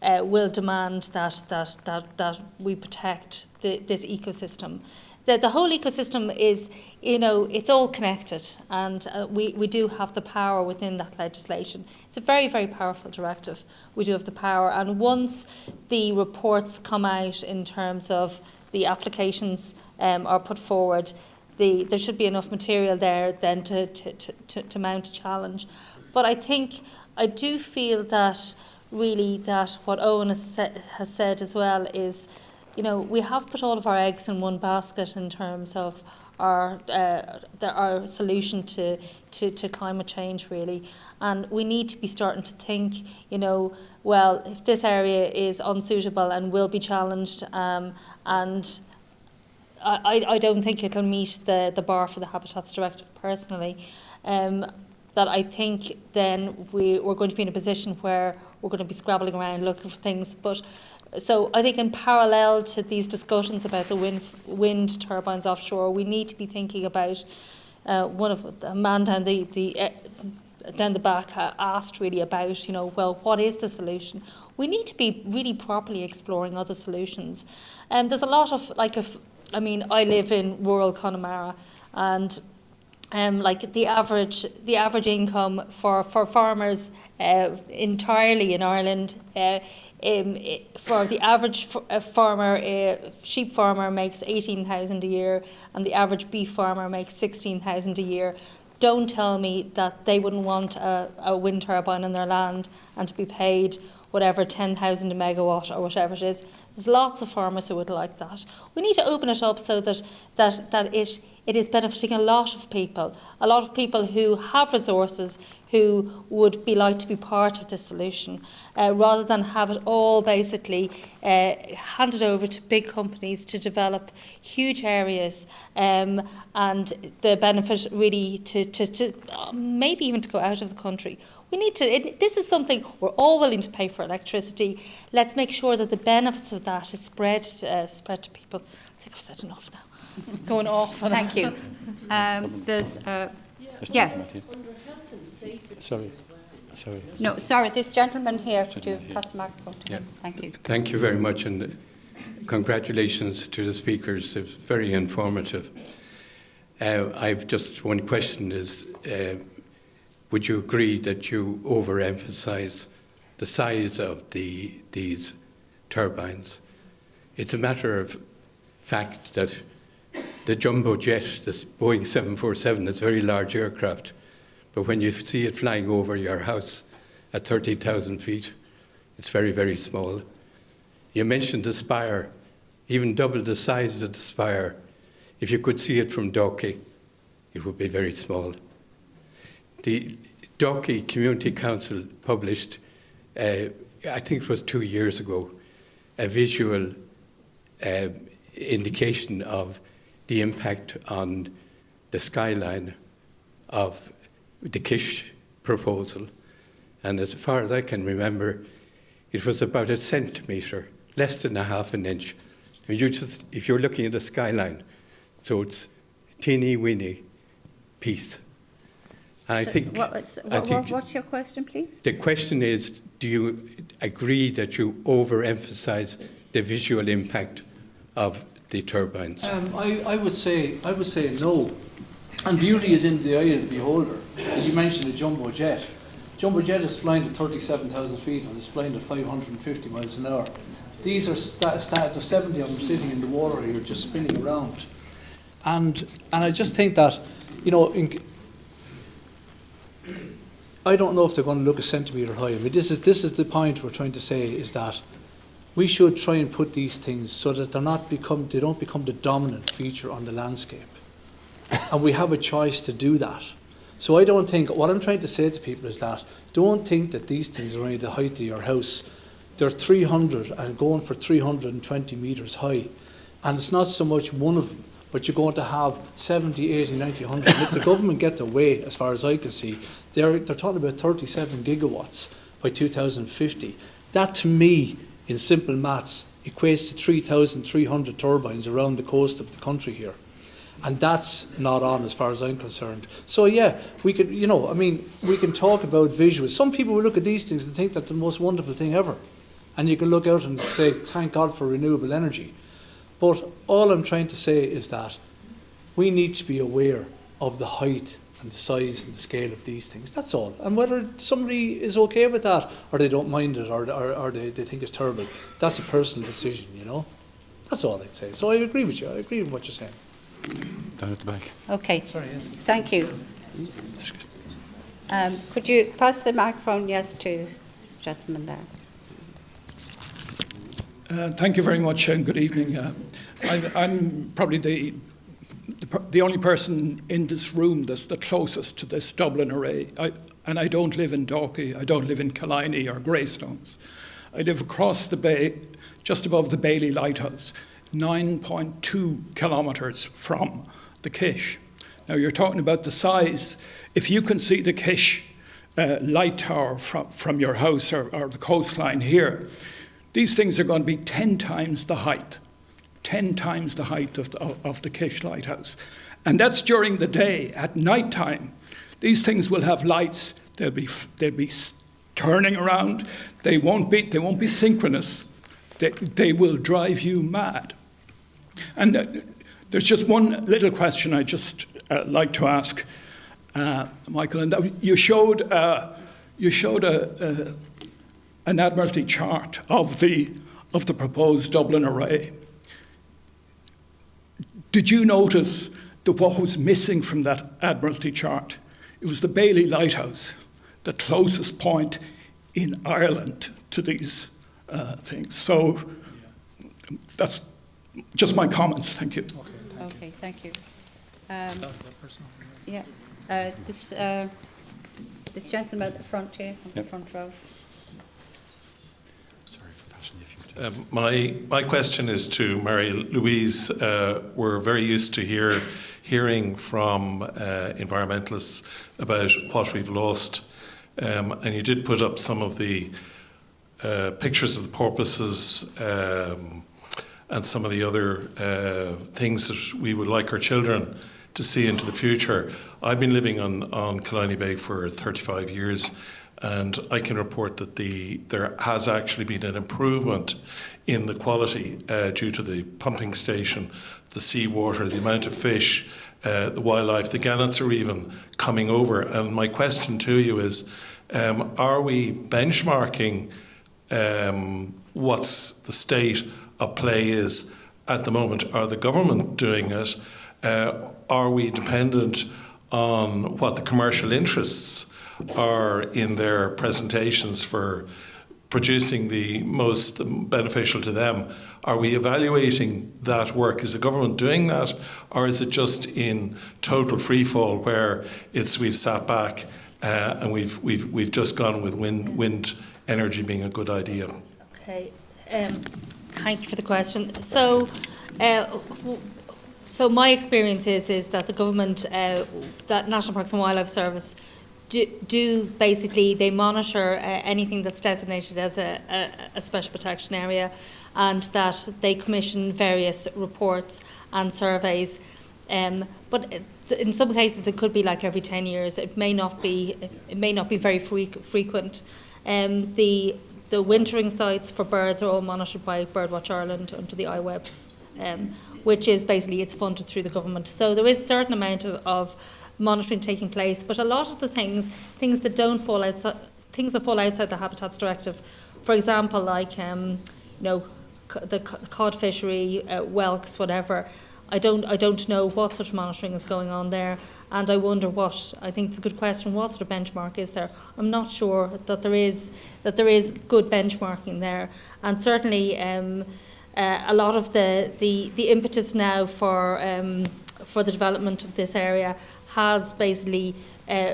Speaker 2: will demand that we protect this ecosystem. The whole ecosystem is, it's all connected, and we do have the power within that legislation. It's a very, very powerful directive. We do have the power, and once the reports come out in terms of the applications are put forward, there should be enough material there then to mount a challenge. But I do feel that really that what Owen has said as well is, we have put all of our eggs in one basket in terms of our solution to climate change, really. And we need to be starting to think, well, if this area is unsuitable and will be challenged, and I don't think it'll meet the bar for the Habitats Directive personally, that I think then we're going to be in a position where we're going to be scrabbling around looking for things. So I think in parallel to these discussions about the wind turbines offshore, we need to be thinking about a man down the back asked really about, well, what is the solution? We need to be really properly exploring other solutions. There's a lot of, I live in rural Connemara, and like the average income for farmers entirely in Ireland, for the average farmer, sheep farmer makes 18,000 a year, and the average beef farmer makes 16,000 a year. Don't tell me that they wouldn't want a wind turbine on their land and to be paid whatever 10,000 a megawatt or whatever it is. There's lots of farmers who would like that. We need to open it up so that it is benefiting a lot of people who have resources, who would be like to be part of the solution, rather than have it all basically handed over to big companies to develop huge areas, and the benefit really to maybe even to go out of the country. We need to, this is something we're all willing to pay for electricity. Let's make sure that the benefits of that is spread to people. I think I've said enough now. Going off.
Speaker 1: Thank you. There's, yes.
Speaker 10: Sorry.
Speaker 1: No, sorry, this gentleman here, could you pass the microphone to him? Thank you.
Speaker 14: Thank you very much, and congratulations to the speakers. It was very informative. I've just one question is, would you agree that you overemphasize the size of these turbines? It's a matter of fact that the jumbo jet, this Boeing 747, is a very large aircraft, but when you see it flying over your house at 30,000 feet, it's very, very small. You mentioned the spire, even double the size of the spire. If you could see it from Dalkey, it would be very small. The Dalkey Community Council published, I think it was 2 years ago, a visual indication of the impact on the skyline of the Kish proposal. And as far as I can remember, it was about a centimetre, less than a half an inch. And if you're looking at the skyline, so it's a teeny-weeny piece. And I think,
Speaker 1: what's your question, please?
Speaker 14: The question is, do you agree that you overemphasize the visual impact of the turbines?
Speaker 5: I would say no. And beauty is in the eye of the beholder. You mentioned a jumbo jet. Jumbo jet is flying at 37,000 feet and it's flying at 550 miles an hour. These are there's 70 of them sitting in the water here, just spinning around. And I just think that, I don't know if they're going to look a centimetre high. I mean, this is the point we're trying to say, is that we should try and put these things so that they don't become the dominant feature on the landscape. And we have a choice to do that. So I don't think, what I'm trying to say to people is that, don't think that these things are only the height of your house. They're 300 and going for 320 metres high. And it's not so much one of them, but you're going to have 70, 80, 90, 100. And if the government get their way, as far as I can see, they're talking about 37 gigawatts by 2050. That, to me, in simple maths, equates to 3,300 turbines around the coast of the country here. And that's not on as far as I'm concerned. So yeah, we could, we can talk about visuals. Some people will look at these things and think that's the most wonderful thing ever. And you can look out and say, thank God for renewable energy. But all I'm trying to say is that we need to be aware of the height and the size and the scale of these things. That's all. And whether somebody is okay with that, or they don't mind it, or they think it's terrible, that's a personal decision, That's all I'd say. So I agree with you. I agree with what you're saying.
Speaker 10: Down at the back.
Speaker 1: Okay.
Speaker 5: Sorry, yes.
Speaker 1: Thank you. Could you pass the microphone, yes, to the gentleman there?
Speaker 15: Thank you very much and good evening. I'm probably the only person in this room that's the closest to this Dublin array. And I don't live in Dalkey, I don't live in Killiney or Greystones. I live across the bay, just above the Bailey Lighthouse, 9.2 kilometres from the Kish. Now you're talking about the size. If you can see the Kish light tower from your house or the coastline here, these things are going to be 10 times the height. 10 times the height of the Kish Lighthouse. And that's during the day. At night time, these things will have lights. They'll be turning around. They won't be synchronous. They will drive you mad. And there's just one little question I just like to ask. Michael, and that you showed an Admiralty chart of the proposed Dublin array. Did you notice that what was missing from that Admiralty chart? It was the Bailey Lighthouse, the closest point in Ireland to these things. So that's just my comments. Thank you.
Speaker 1: Okay, thank you. Yeah, this gentleman at the front here, on the front row.
Speaker 16: My question is to Mary Louise. We're very used to hearing from environmentalists about what we've lost, and you did put up some of the pictures of the porpoises and some of the other things that we would like our children to see into the future. I've been living on Killiney Bay for 35 years, and I can report that there has actually been an improvement in the quality due to the pumping station, the seawater, the amount of fish, the wildlife, the gannets are even coming over. And my question to you is, are we benchmarking what's the state of play is at the moment? Are the government doing it? Are we dependent on what the commercial interests are in their presentations for producing the most beneficial to them? Are we evaluating that work? Is the government doing that, or is it just in total free fall where we've sat back and we've just gone with wind energy being a good idea?
Speaker 2: Okay, thank you for the question. So my experience is that the government, that National Parks and Wildlife Service, do basically, they monitor anything that's designated as a special protection area, and that they commission various reports and surveys. But in some cases it could be like every 10 years. It may not be very frequent. The wintering sites for birds are all monitored by Birdwatch Ireland under the iWebs, which is basically, it's funded through the government. So there is a certain amount of monitoring taking place, but a lot of the things that don't fall outside, things that fall outside the Habitats Directive, for example, like the cod fishery, whelks, whatever. I don't know what sort of monitoring is going on there, and I wonder I think it's a good question. What sort of benchmark is there? I'm not sure that there is good benchmarking there, and certainly a lot of the impetus now for the development of this area has basically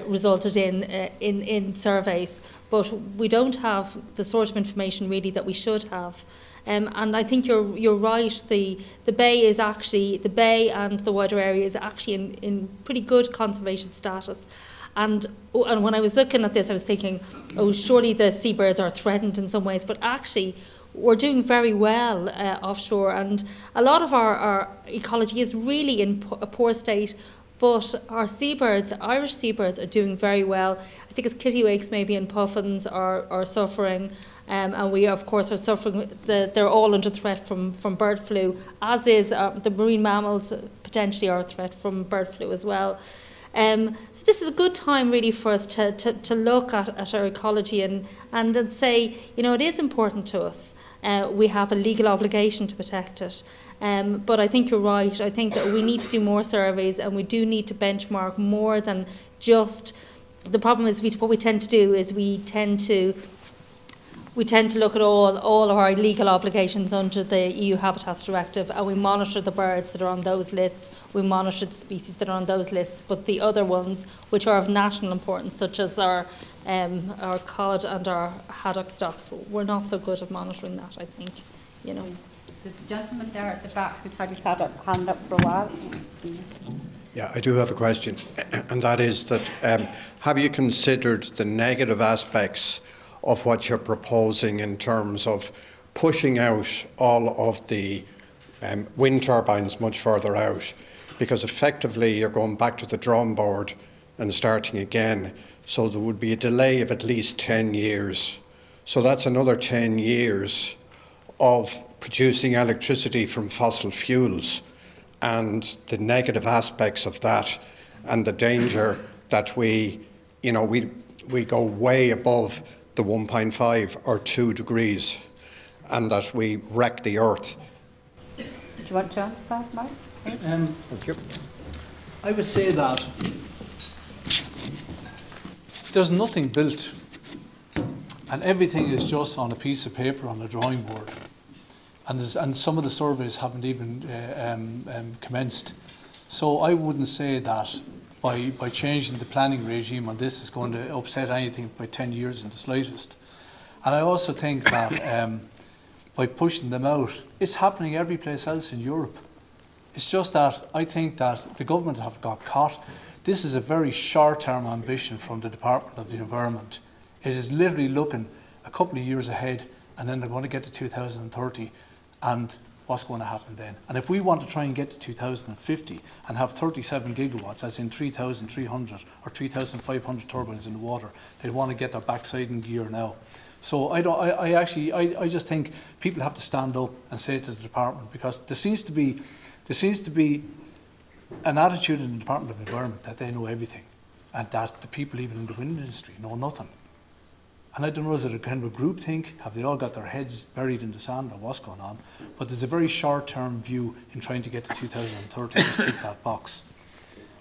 Speaker 2: resulted in surveys, but we don't have the sort of information really that we should have. And I think you're right. The bay and the wider area is actually in pretty good conservation status. And when I was looking at this, I was thinking, oh, surely the seabirds are threatened in some ways, but actually we're doing very well offshore, and a lot of our ecology is really in a poor state. But our seabirds, Irish seabirds, are doing very well. I think it's kittiwakes maybe and puffins are suffering, and we of course are suffering. They're all under threat from bird flu, as is the marine mammals potentially are a threat from bird flu as well. So this is a good time really for us to look at our ecology and say, it is important to us. We have a legal obligation to protect it. But I think you're right. I think that we need to do more surveys, and we do need to benchmark more than just. The problem is what we tend to do is we tend to look at all of our legal obligations under the EU Habitats Directive, and we monitor the birds that are on those lists, we monitor the species that are on those lists, but the other ones which are of national importance, such as our cod and our haddock stocks, we're not so good at monitoring that, I think.
Speaker 1: There's a gentleman there at the back who's had his hand up for a while.
Speaker 17: Yeah, I do have a question, and that is that have you considered the negative aspects of what you're proposing in terms of pushing out all of the wind turbines much further out? Because effectively you're going back to the drawing board and starting again, so there would be a delay of at least 10 years. So that's another 10 years of producing electricity from fossil fuels, and the negative aspects of that and the danger that we go way above the 1.5 or 2 degrees and that we wreck the earth.
Speaker 1: Do you want to answer that, Mike?
Speaker 5: Thank you. I would say that there's nothing built and everything is just on a piece of paper on a drawing board. And some of the surveys haven't even commenced. So I wouldn't say that by changing the planning regime on this is going to upset anything by 10 years in the slightest. And I also think that by pushing them out, it's happening every place else in Europe. It's just that I think that the government have got caught. This is a very short-term ambition from the Department of the Environment. It is literally looking a couple of years ahead, and then they're going to get to 2030, and what's going to happen then? And if we want to try and get to 2050 and have 37 gigawatts, as in 3,300 or 3,500 turbines in the water, they want to get their backside in gear now. So I just think people have to stand up and say to the department, because there seems to be an attitude in the Department of Environment that they know everything, and that the people even in the wind industry know nothing. And I don't know, is it a kind of a group think? Have they all got their heads buried in the sand or what's going on? But there's a very short-term view in trying to get to 2030, just tick that box.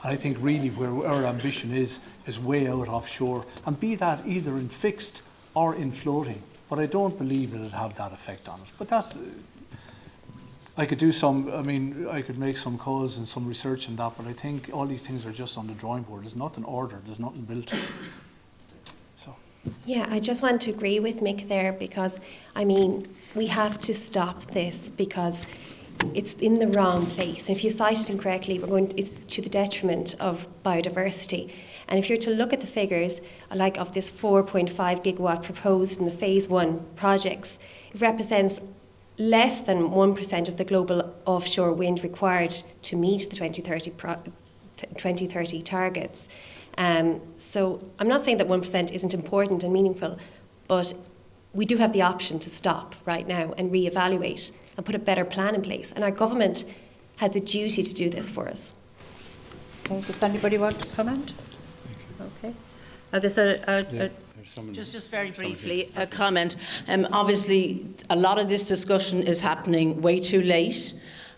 Speaker 5: And I think really where our ambition is way out offshore, and be that either in fixed or in floating. But I don't believe it'll have that effect on it. But that's, I could make some calls and some research on that, but I think all these things are just on the drawing board. There's nothing ordered, there's nothing built. So.
Speaker 18: Yeah, I just want to agree with Mick there, because, I mean, we have to stop this because it's in the wrong place. If you cite it incorrectly, it's to the detriment of biodiversity. And if you're to look at the figures, like of this 4.5 gigawatt proposed in the phase 1 projects, it represents less than 1% of the global offshore wind required to meet the 2030 targets. So I'm not saying that 1% isn't important and meaningful, but we do have the option to stop right now and reevaluate and put a better plan in place. And our government has a duty to do this for us.
Speaker 1: Okay, does anybody want to comment? Okay. There's
Speaker 19: Just very briefly, a comment. Obviously, a lot of this discussion is happening way too late.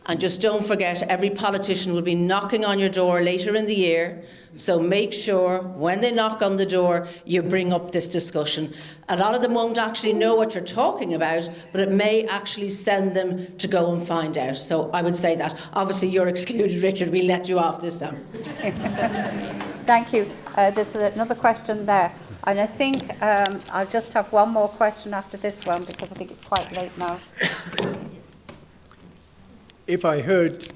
Speaker 19: And just don't forget, every politician will be knocking on your door later in the year. So make sure when they knock on the door, you bring up this discussion. A lot of them won't actually know what you're talking about, but it may actually send them to go and find out. So I would say that. Obviously, you're excluded, Richard. We let you off this time.
Speaker 1: Thank you. There's another question there. And I think I'll just have one more question after this one, because I think it's quite late now.
Speaker 20: If I heard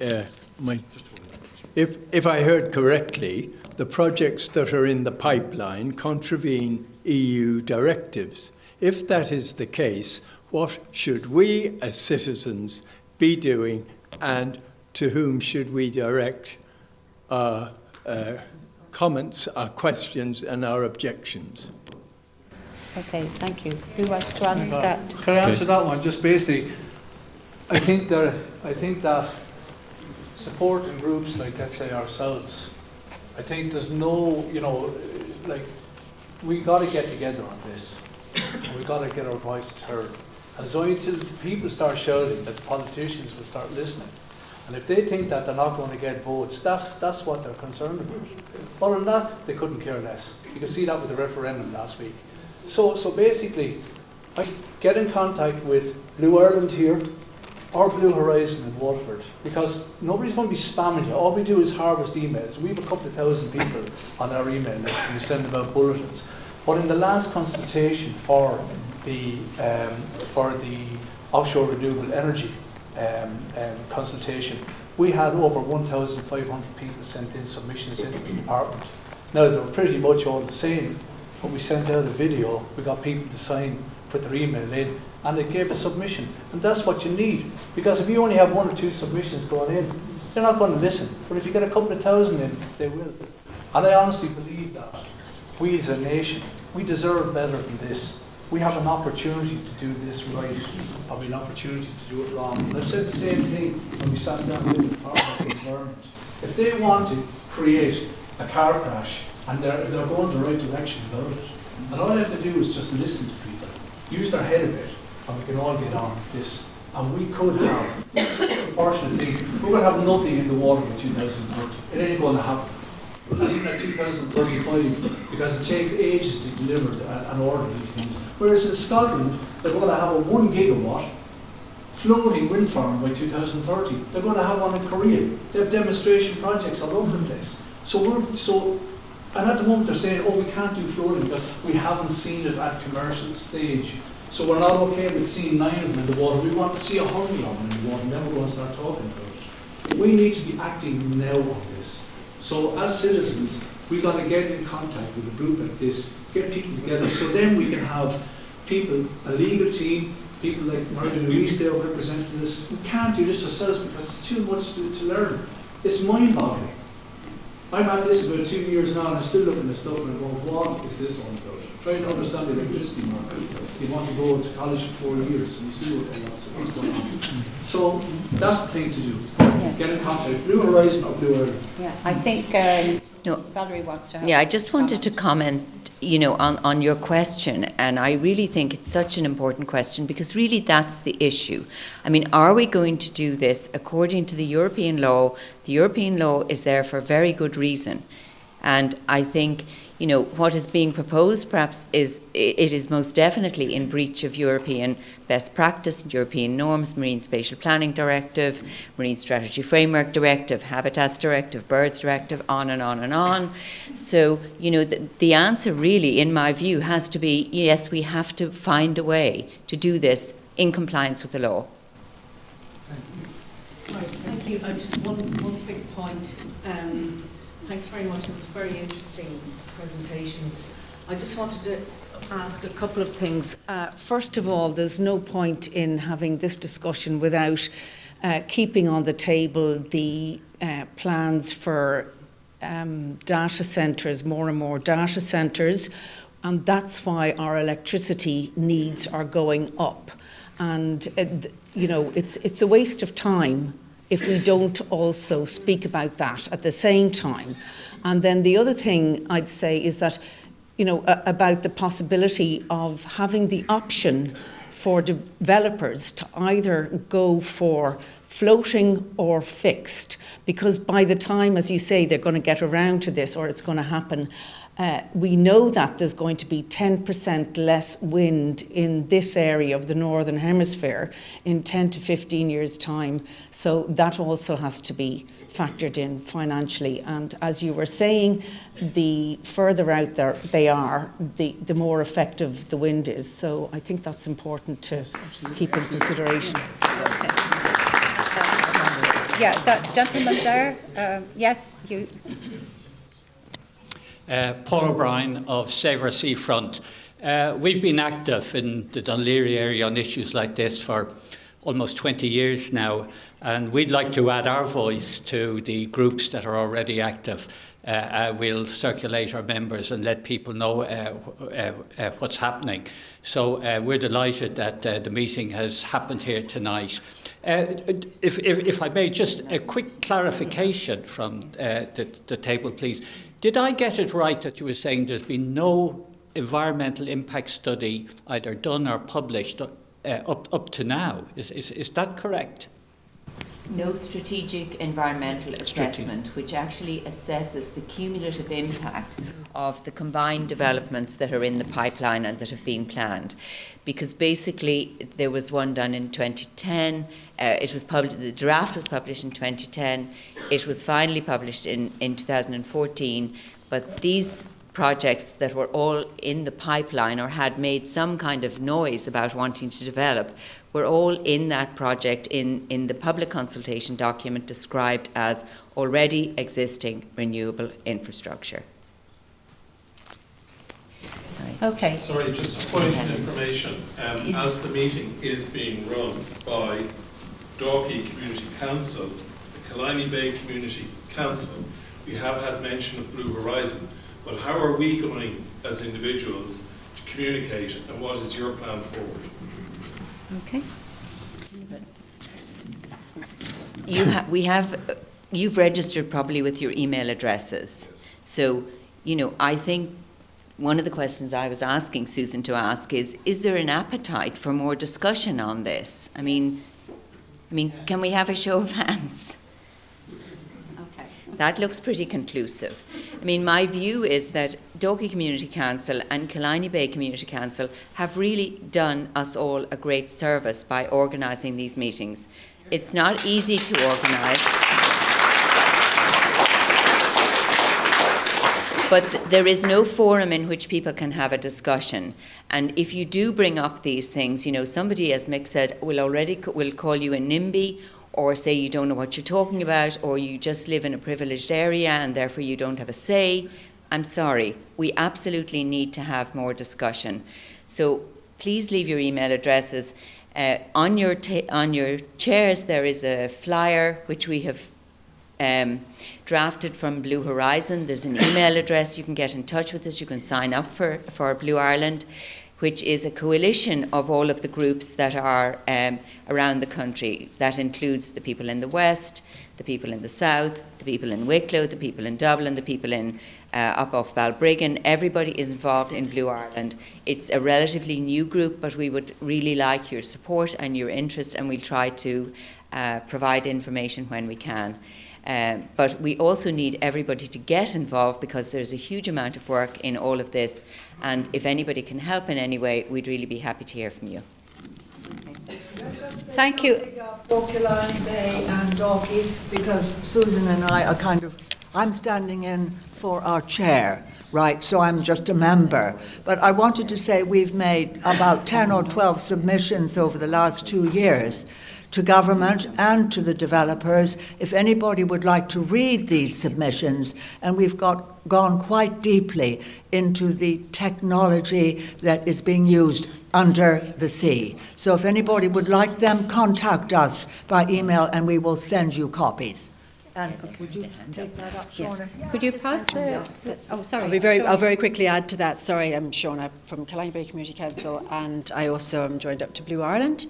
Speaker 20: if I heard correctly, the projects that are in the pipeline contravene EU directives. If that is the case, what should we as citizens be doing, and to whom should we direct our comments, our questions and our objections?
Speaker 1: Okay, thank you. Who wants to answer that?
Speaker 5: Can I answer that one? Just basically, I think that supporting groups like, let's say, ourselves, I think there's no, we got to get together on this. We got to get our voices heard. And it's only until people start shouting that the politicians will start listening. And if they think that they're not going to get votes, that's what they're concerned about. Other than that, they couldn't care less. You can see that with the referendum last week. So basically, I get in contact with Blue Ireland here, or Blue Horizon in Waterford, because nobody's going to be spamming you. All we do is harvest emails. We have a couple of thousand people on our email list, and we send them out bulletins. But in the last consultation for the offshore renewable energy consultation, we had over 1,500 people sent in submissions into the department. Now, they were pretty much all the same, but we sent out a video, we got people to sign, put their email in, and it gave a submission. And that's what you need, because if you only have 1 or 2 submissions going in, they're not going to listen. But if you get a couple of thousand in, they will. And I honestly believe that we as a nation, we deserve better than this. We have an opportunity to do this right, probably an opportunity to do it wrong. And I've said the same thing when we sat down with the Department of Environment. If they want to create a car crash and they're going the right direction about it. And all I have to do is just listen to people, use their head a bit, and we can all get on with this. And we could have, unfortunately, we're going to have nothing in the water by 2030. It ain't going to happen. And even at 2035, because it takes ages to deliver and order these things. Whereas in Scotland, they're going to have a 1 gigawatt floating wind farm by 2030. They're going to have one in Korea. They have demonstration projects all over the place. And at the moment they're saying, oh, we can't do floating because we haven't seen it at commercial stage. So we're not okay with seeing 9 of them in the water. We want to see 100 of them in the water, and then we're going to start talking about it. We need to be acting now on this. So as citizens, we've got to get in contact with a group like this, get people together, so then we can have people, a legal team, people like Marie Louise there representing this. We can't do this ourselves because it's too much to learn. It's mind-boggling. I'm at this about 2 years now, and I'm still looking at stuff and I'm going, what is this all about? Trying to understand the electricity market. You want to go to college for 4 years and you still don't know what's going on. So that's the thing to do. Get in contact. Blue Horizon or Blue Ireland.
Speaker 1: Yeah, I think Valerie wants to have
Speaker 12: I just wanted to comment, on your question, and I really think it's such an important question because really that's the issue. I mean, are we going to do this according to the European law? The European law is there for a very good reason, and I think what is being proposed perhaps it is most definitely in breach of European best practice, European norms, Marine Spatial Planning Directive, Marine Strategy Framework Directive, Habitats Directive, Birds Directive, on and on and on. So, the answer really, in my view, has to be, yes, we have to find a way to do this in compliance with the law.
Speaker 21: Right, thank you. Just one quick point. Thanks very much. It was very interesting presentations. I just wanted to ask a couple of things. First of all, there's no point in having this discussion without keeping on the table the plans for data centres, more and more data centres, and that's why our electricity needs are going up. And it's a waste of time if we don't also speak about that at the same time. And then the other thing I'd say is that, about the possibility of having the option for developers to either go for floating or fixed, because by the time, as you say, they're going to get around to this or it's going to happen, we know that there's going to be 10% less wind in this area of the Northern Hemisphere in 10 to 15 years' time. So that also has to be factored in financially. And as you were saying, the further out there they are, the more effective the wind is. So I think that's important to keep in consideration.
Speaker 1: Okay. That gentleman there, yes, you.
Speaker 22: Paul O'Brien of Save Our Seafront. We've been active in the Dún Laoghaire area on issues like this for almost 20 years now, and we'd like to add our voice to the groups that are already active. We'll circulate our members and let people know what's happening. So we're delighted that the meeting has happened here tonight. If I may, just a quick clarification from the table, please. Did I get it right that you were saying there's been no environmental impact study either done or published up to now? Is that correct?
Speaker 12: No strategic environmental assessment, which actually assesses the cumulative impact of the combined developments that are in the pipeline and that have been planned. Because basically there was one done in 2010, the draft was published in 2010, it was finally published in 2014, but these projects that were all in the pipeline or had made some kind of noise about wanting to develop were all in that project in the public consultation document described as already existing renewable infrastructure. Sorry.
Speaker 1: Okay.
Speaker 16: Sorry, just a point of information. As the meeting is being run by Dalkey Community Council, the Killiney Bay Community Council, we have had mention of Blue Horizon. But how are we going as individuals to communicate, and what is your plan forward?
Speaker 12: Okay. You've registered probably with your email addresses. So I think one of the questions I was asking Susan to ask is there an appetite for more discussion on this? I mean, can we have a show of hands? Okay. That looks pretty conclusive. I mean, my view is that Dalkey Community Council and Killiney Bay Community Council have really done us all a great service by organising these meetings. It's not easy to organise, but there is no forum in which people can have a discussion. And if you do bring up these things, somebody, as Mick said, will call you a NIMBY, or say you don't know what you're talking about, or you just live in a privileged area and therefore you don't have a say. I'm sorry, we absolutely need to have more discussion. So please leave your email addresses. On your chairs there is a flyer which we have drafted from Blue Horizon. There's an email address, you can get in touch with us, you can sign up for Blue Ireland, which is a coalition of all of the groups that are around the country. That includes the people in the West, the people in the South, the people in Wicklow, the people in Dublin, the people in up off Balbriggan. Everybody is involved in Blue Ireland. It's a relatively new group, but we would really like your support and your interest, and we'll try to provide information when we can. But we also need everybody to get involved, because there's a huge amount of work in all of this, and if anybody can help in any way, we'd really be happy to hear from you.
Speaker 21: Thank you.
Speaker 3: For Killiney Bay and Dalkey, because Susan and I are I'm standing in for our chair, right, so I'm just a member. But I wanted to say we've made about 10 or 12 submissions over the last 2 years to government and to the developers, if anybody would like to read these submissions, and we've gone quite deeply into the technology that is being used under the sea. So if anybody would like them, contact us by email and we will send you copies. And would you take that up, Shauna?
Speaker 1: Could you pass the...
Speaker 4: Sorry. I'll very quickly add to that. Sorry, I'm Shauna from Killiney Bay Community Council, and I also am joined up to Blue Ireland.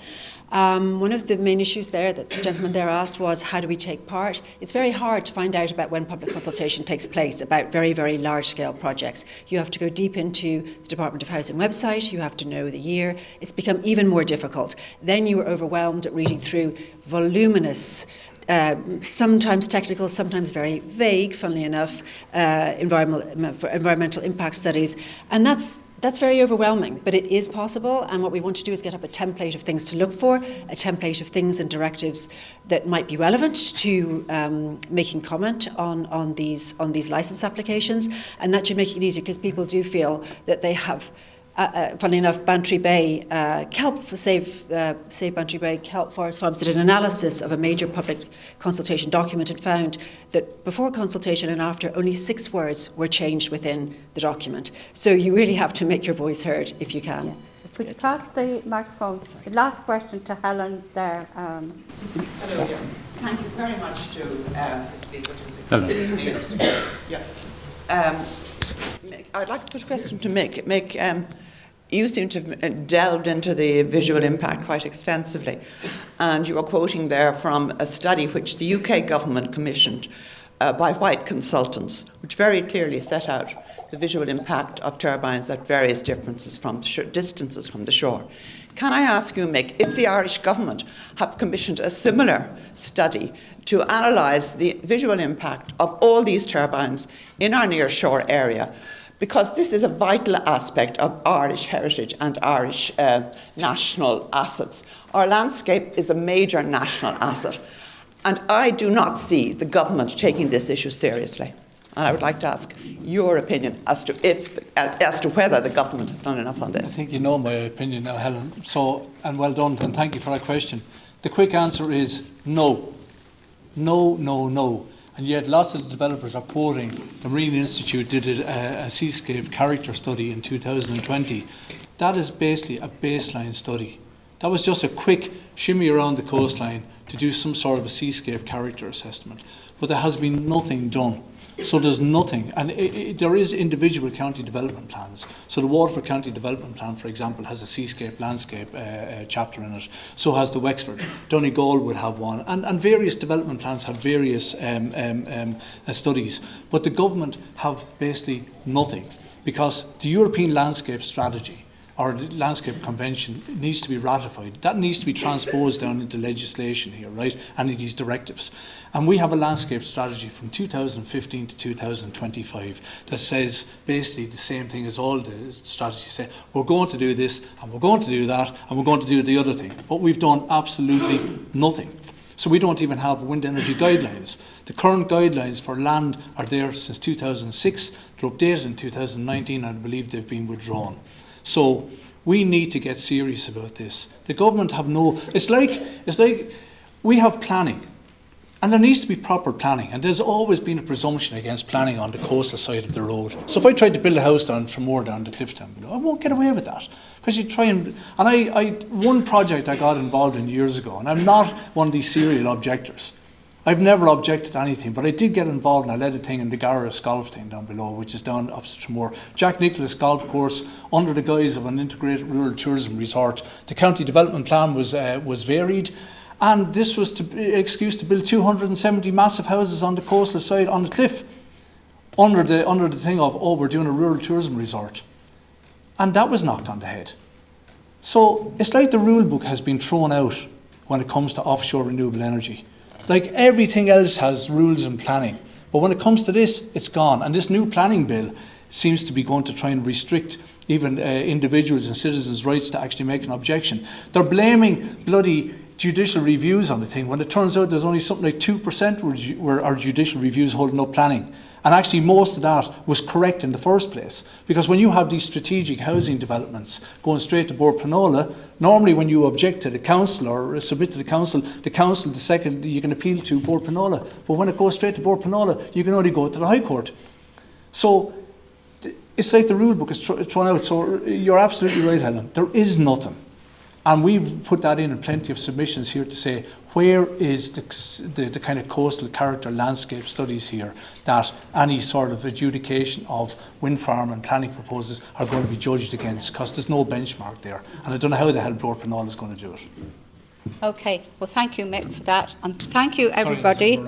Speaker 4: One of the main issues there that the gentleman there asked was, how do we take part? It's very hard to find out about when public consultation takes place about very, very large-scale projects. You have to go deep into the Department of Housing website, you have to know the year. It's become even more difficult. Then you are overwhelmed at reading through voluminous, sometimes technical, sometimes very vague, funnily enough, environmental impact studies, and that's very overwhelming, but it is possible, and what we want to do is get up a template of things to look for, a template of things and directives that might be relevant to making comment on these licence applications, and that should make it easier, because people do feel that they have funnily enough, Bantry Bay, Save Bantry Bay, Kelp Forest Farms did an analysis of a major public consultation document and found that before consultation and after, only 6 words were changed within the document. So you really have to make your voice heard if you can.
Speaker 1: Yeah. Could you pass the microphone? The last question to Helen there.
Speaker 23: Hello, yes. Thank you very much to the speaker. Yes. Mick, I'd like to put a question to Mick. Mick, you seem to have delved into the visual impact quite extensively, and you were quoting there from a study which the UK government commissioned by white consultants, which very clearly set out the visual impact of turbines at various distances from the shore. Can I ask you, Mick, if the Irish government have commissioned a similar study to analyse the visual impact of all these turbines in our near-shore area? Because this is a vital aspect of Irish heritage and Irish national assets. Our landscape is a major national asset, and I do not see the government taking this issue seriously. And I would like to ask your opinion as to whether the government has done enough on this.
Speaker 5: I think you know my opinion now, Helen. And well done, and thank you for that question. The quick answer is no. No, no, no. And yet lots of the developers are quoting the Marine Institute did a seascape character study in 2020. That is basically a baseline study. That was just a quick shimmy around the coastline to do some sort of a seascape character assessment. But there has been nothing done. So there's nothing, and there is individual county development plans. So the Waterford County Development Plan, for example, has a seascape landscape chapter in it. So has the Wexford. Donegal would have one, and various development plans have various studies. But the government have basically nothing, because the European Landscape Strategy or the Landscape Convention needs to be ratified. That needs to be transposed down into legislation here, right? And in these directives. And we have a landscape strategy from 2015 to 2025 that says basically the same thing as all the strategies say. We're going to do this, and we're going to do that, and we're going to do the other thing. But we've done absolutely nothing. So we don't even have wind energy guidelines. The current guidelines for land are there since 2006. They're updated in 2019, and I believe they've been withdrawn. So we need to get serious about this. The government have no. It's like we have planning, and there needs to be proper planning. And there's always been a presumption against planning on the coastal side of the road. So if I tried to build a house down Tramore down the cliff down below, I won't get away with that, because you try and I one project I got involved in years ago, and I'm not one of these serial objectors. I've never objected to anything, but I did get involved, and I led a thing in the Garras golf thing down below, which is down opposite Tramore. Jack Nicholas golf course, under the guise of an integrated rural tourism resort. The county development plan was varied, and this was an excuse to build 270 massive houses on the coastal side, on the cliff, under the thing of, oh, we're doing a rural tourism resort. And that was knocked on the head. So it's like the rule book has been thrown out when it comes to offshore renewable energy. Like everything else has rules and planning. But when it comes to this, it's gone. And this new planning bill seems to be going to try and restrict even individuals and citizens' rights to actually make an objection. They're blaming bloody judicial reviews on the thing, when it turns out there's only something like 2% where our judicial reviews holding up planning. And actually most of that was correct in the first place. Because when you have these strategic housing developments going straight to Bord Pleanála, normally when you object to the council or submit to the council, the second you can appeal to Bord Pleanála. But when it goes straight to Bord Pleanála, you can only go to the High Court. So it's like the rule book is thrown out. So you're absolutely right, Helen. There is nothing. And we've put that in plenty of submissions here to say, where is the kind of coastal character landscape studies here that any sort of adjudication of wind farm and planning proposals are going to be judged against, because there's no benchmark there. And I don't know how the hell Bord Pleanála is going to do it.
Speaker 1: Okay, well thank you, Mick, for that. And thank you, everybody.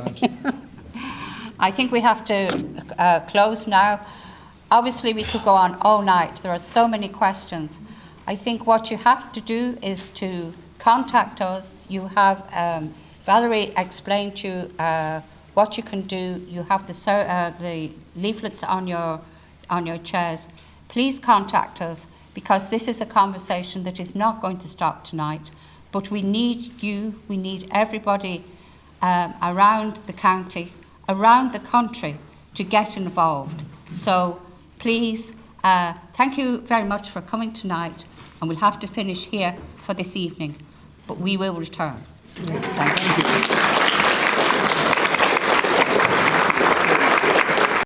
Speaker 1: I think we have to close now. Obviously, we could go on all night. There are so many questions. I think what you have to do is to contact us. You have Valerie explained to you what you can do. You have the leaflets on your chairs. Please contact us, because this is a conversation that is not going to stop tonight. But we need you. We need everybody around the county, around the country, to get involved. So please, thank you very much for coming tonight. And we'll have to finish here for this evening, but we will return. Thank you.